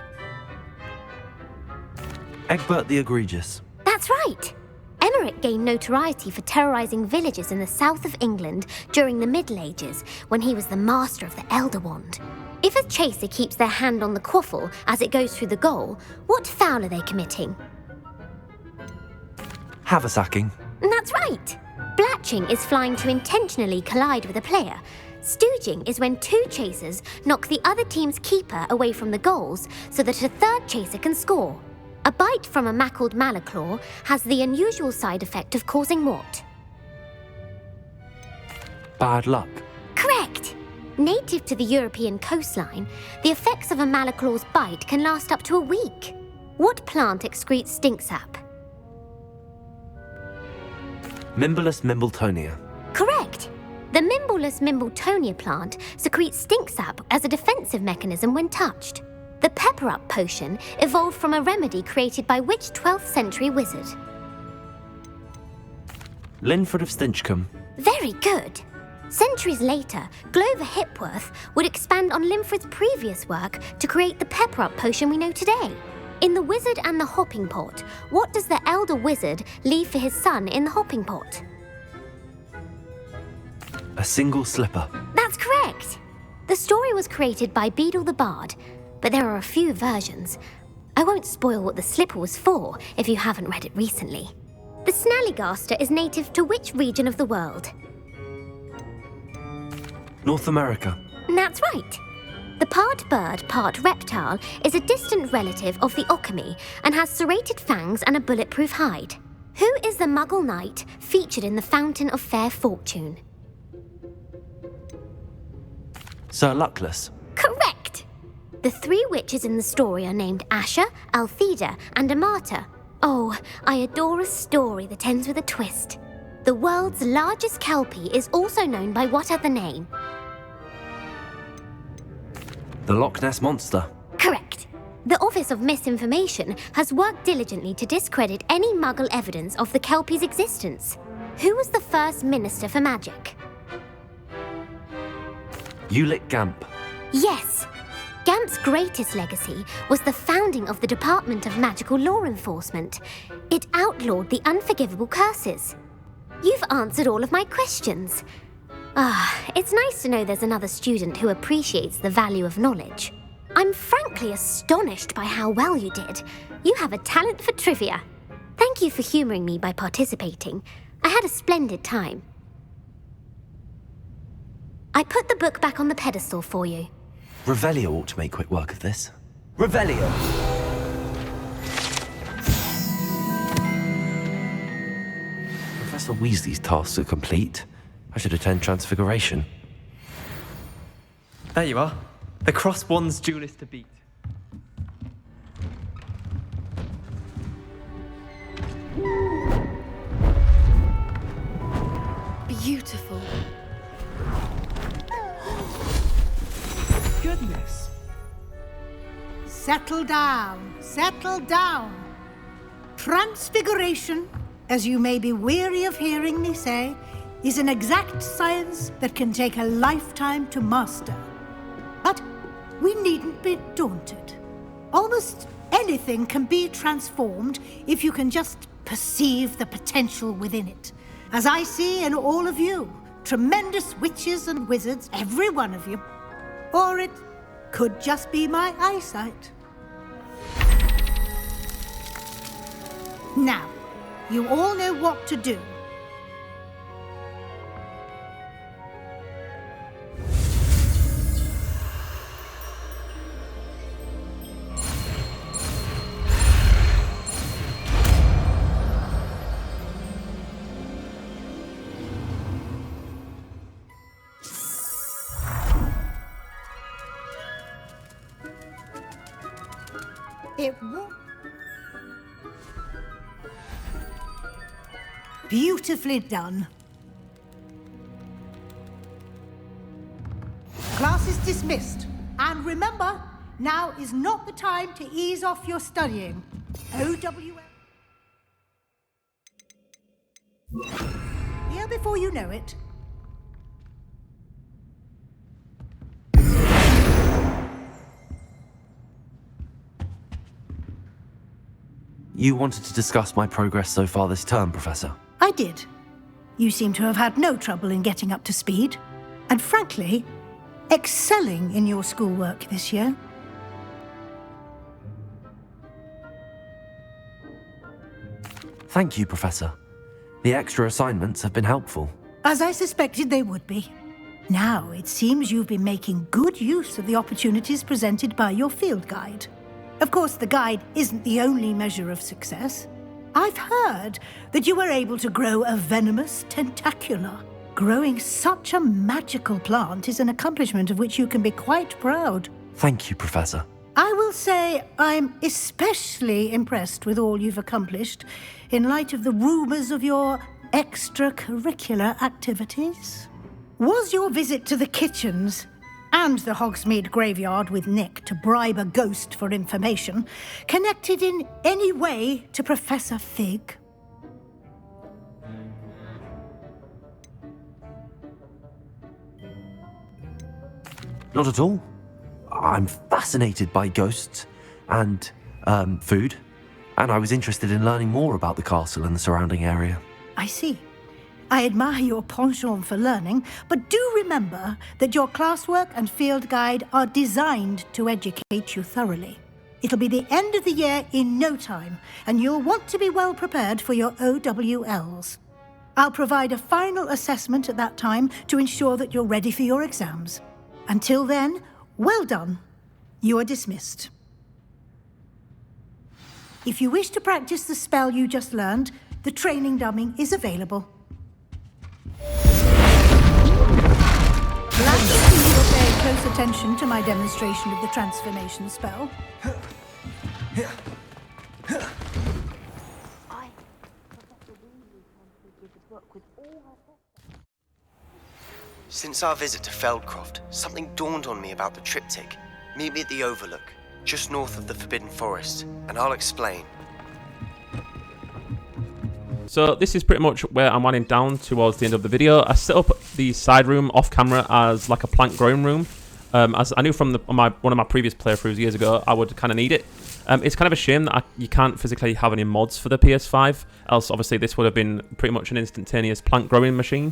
Egbert the Egregious. That's right. Emeric gained notoriety for terrorizing villages in the south of England during the Middle Ages when he was the master of the Elder Wand. If a chaser keeps their hand on the quaffle as it goes through the goal, what foul are they committing? Haversacking. That's right. Blatching is flying to intentionally collide with a player. Stooging is when 2 chasers knock the other team's keeper away from the goals so that a 3rd chaser can score. A bite from a mackled malaclaw has the unusual side effect of causing what? Bad luck. Correct! Native to the European coastline, the effects of a malaclaw's bite can last up to a week. What plant excretes stink sap? Mimblus Mimbletonia. Correct! The Mimbleless Mimbletonia plant secretes stink sap as a defensive mechanism when touched. The Pepper Up potion evolved from a remedy created by which 12th century wizard? Linford of Stinchcombe. Very good. Centuries later, Glover Hipworth would expand on Linford's previous work to create the Pepper Up potion we know today. In The Wizard and the Hopping Pot, what does the elder wizard leave for his son in the hopping pot? A single slipper. That's correct. The story was created by Beadle the Bard, but there are a few versions. I won't spoil what the slipper was for if you haven't read it recently. The Snallygaster is native to which region of the world? North America. That's right. The part bird, part reptile is a distant relative of the Occamy and has serrated fangs and a bulletproof hide. Who is the Muggle knight featured in the Fountain of Fair Fortune? Sir Luckless. Correct! The three witches in the story are named Asher, Altheda, and Amata. Oh, I adore a story that ends with a twist. The world's largest kelpie is also known by what other name? The Loch Ness Monster. Correct. The Office of Misinformation has worked diligently to discredit any Muggle evidence of the kelpie's existence. Who was the first Minister for Magic? Ulick Gamp. Yes. Gamp's greatest legacy was the founding of the Department of Magical Law Enforcement. It outlawed the unforgivable curses. You've answered all of my questions. It's nice to know there's another student who appreciates the value of knowledge. I'm frankly astonished by how well you did. You have a talent for trivia. Thank you for humouring me by participating. I had a splendid time. I put the book back on the pedestal for you. Revelio ought to make quick work of this. Revelio! Professor Weasley's tasks are complete. I should attend Transfiguration. There you are. The Cross Wands duelist to beat. Beautiful. Goodness. Settle down. Settle down. Transfiguration, as you may be weary of hearing me say, is an exact science that can take a lifetime to master. But we needn't be daunted. Almost anything can be transformed if you can just perceive the potential within it. As I see in all of you, tremendous witches and wizards, every one of you. Or it could just be my eyesight. Now, you all know what to do. It won't. Beautifully done. Class is dismissed. And remember, now is not the time to ease off your studying. OWL. Here before you know it. You wanted to discuss my progress so far this term, Professor. I did. You seem to have had no trouble in getting up to speed. And frankly, excelling in your schoolwork this year. Thank you, Professor. The extra assignments have been helpful. As I suspected they would be. Now, it seems you've been making good use of the opportunities presented by your field guide. Of course, the guide isn't the only measure of success. I've heard that you were able to grow a venomous tentacula. Growing such a magical plant is an accomplishment of which you can be quite proud. Thank you, Professor. I will say I'm especially impressed with all you've accomplished in light of the rumours of your extracurricular activities. Was your visit to the kitchens and the Hogsmeade graveyard with Nick to bribe a ghost for information connected in any way to Professor Fig? Not at all. I'm fascinated by ghosts and food, and I was interested in learning more about the castle and the surrounding area. I see. I admire your penchant for learning, but do remember that your classwork and field guide are designed to educate you thoroughly. It'll be the end of the year in no time, and you'll want to be well prepared for your OWLs. I'll provide a final assessment at that time to ensure that you're ready for your exams. Until then, well done. You are dismissed. If you wish to practice the spell you just learned, the training dummy is available. Glad to see you're paying close attention to my demonstration of the transformation spell. Since our visit to Feldcroft, something dawned on me about the triptych. Meet me at the Overlook, just north of the Forbidden Forest, and I'll explain. So this is pretty much where I'm winding down towards the end of the video. I set up the side room off camera as like a plant growing room. As I knew from one of my previous playthroughs years ago, I would kind of need it. It's kind of a shame that you can't physically have any mods for the PS5, else obviously this would have been pretty much an instantaneous plant growing machine.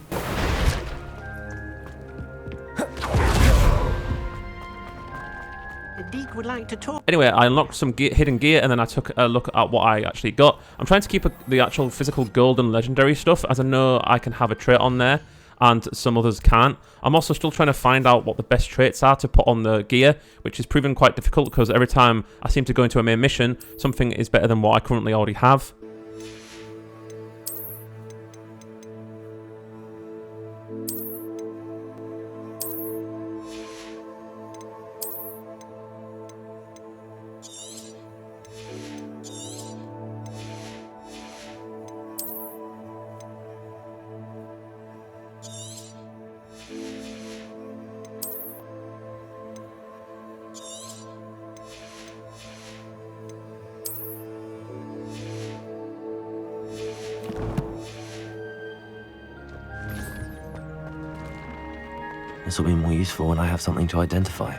Would like to talk. Anyway, I unlocked some hidden gear and then I took a look at what I actually got. I'm trying to keep the actual physical gold and legendary stuff, as I know I can have a trait on there and some others can't. I'm also still trying to find out what the best traits are to put on the gear, which is proving quite difficult because every time I seem to go into a main mission, something is better than what I currently already have. This will be more useful when I have something to identify.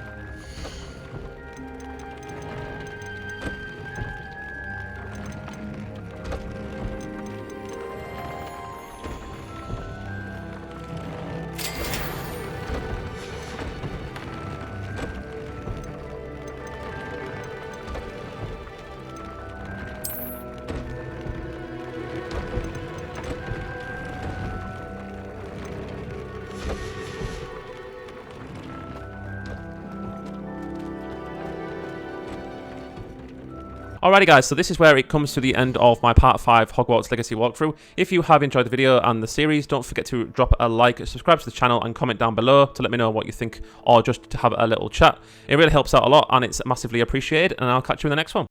Alrighty guys, so this is where it comes to the end of my part 5 Hogwarts Legacy walkthrough. If you have enjoyed the video and the series, don't forget to drop a like, subscribe to the channel and comment down below to let me know what you think, or just to have a little chat. It really helps out a lot and it's massively appreciated, and I'll catch you in the next one.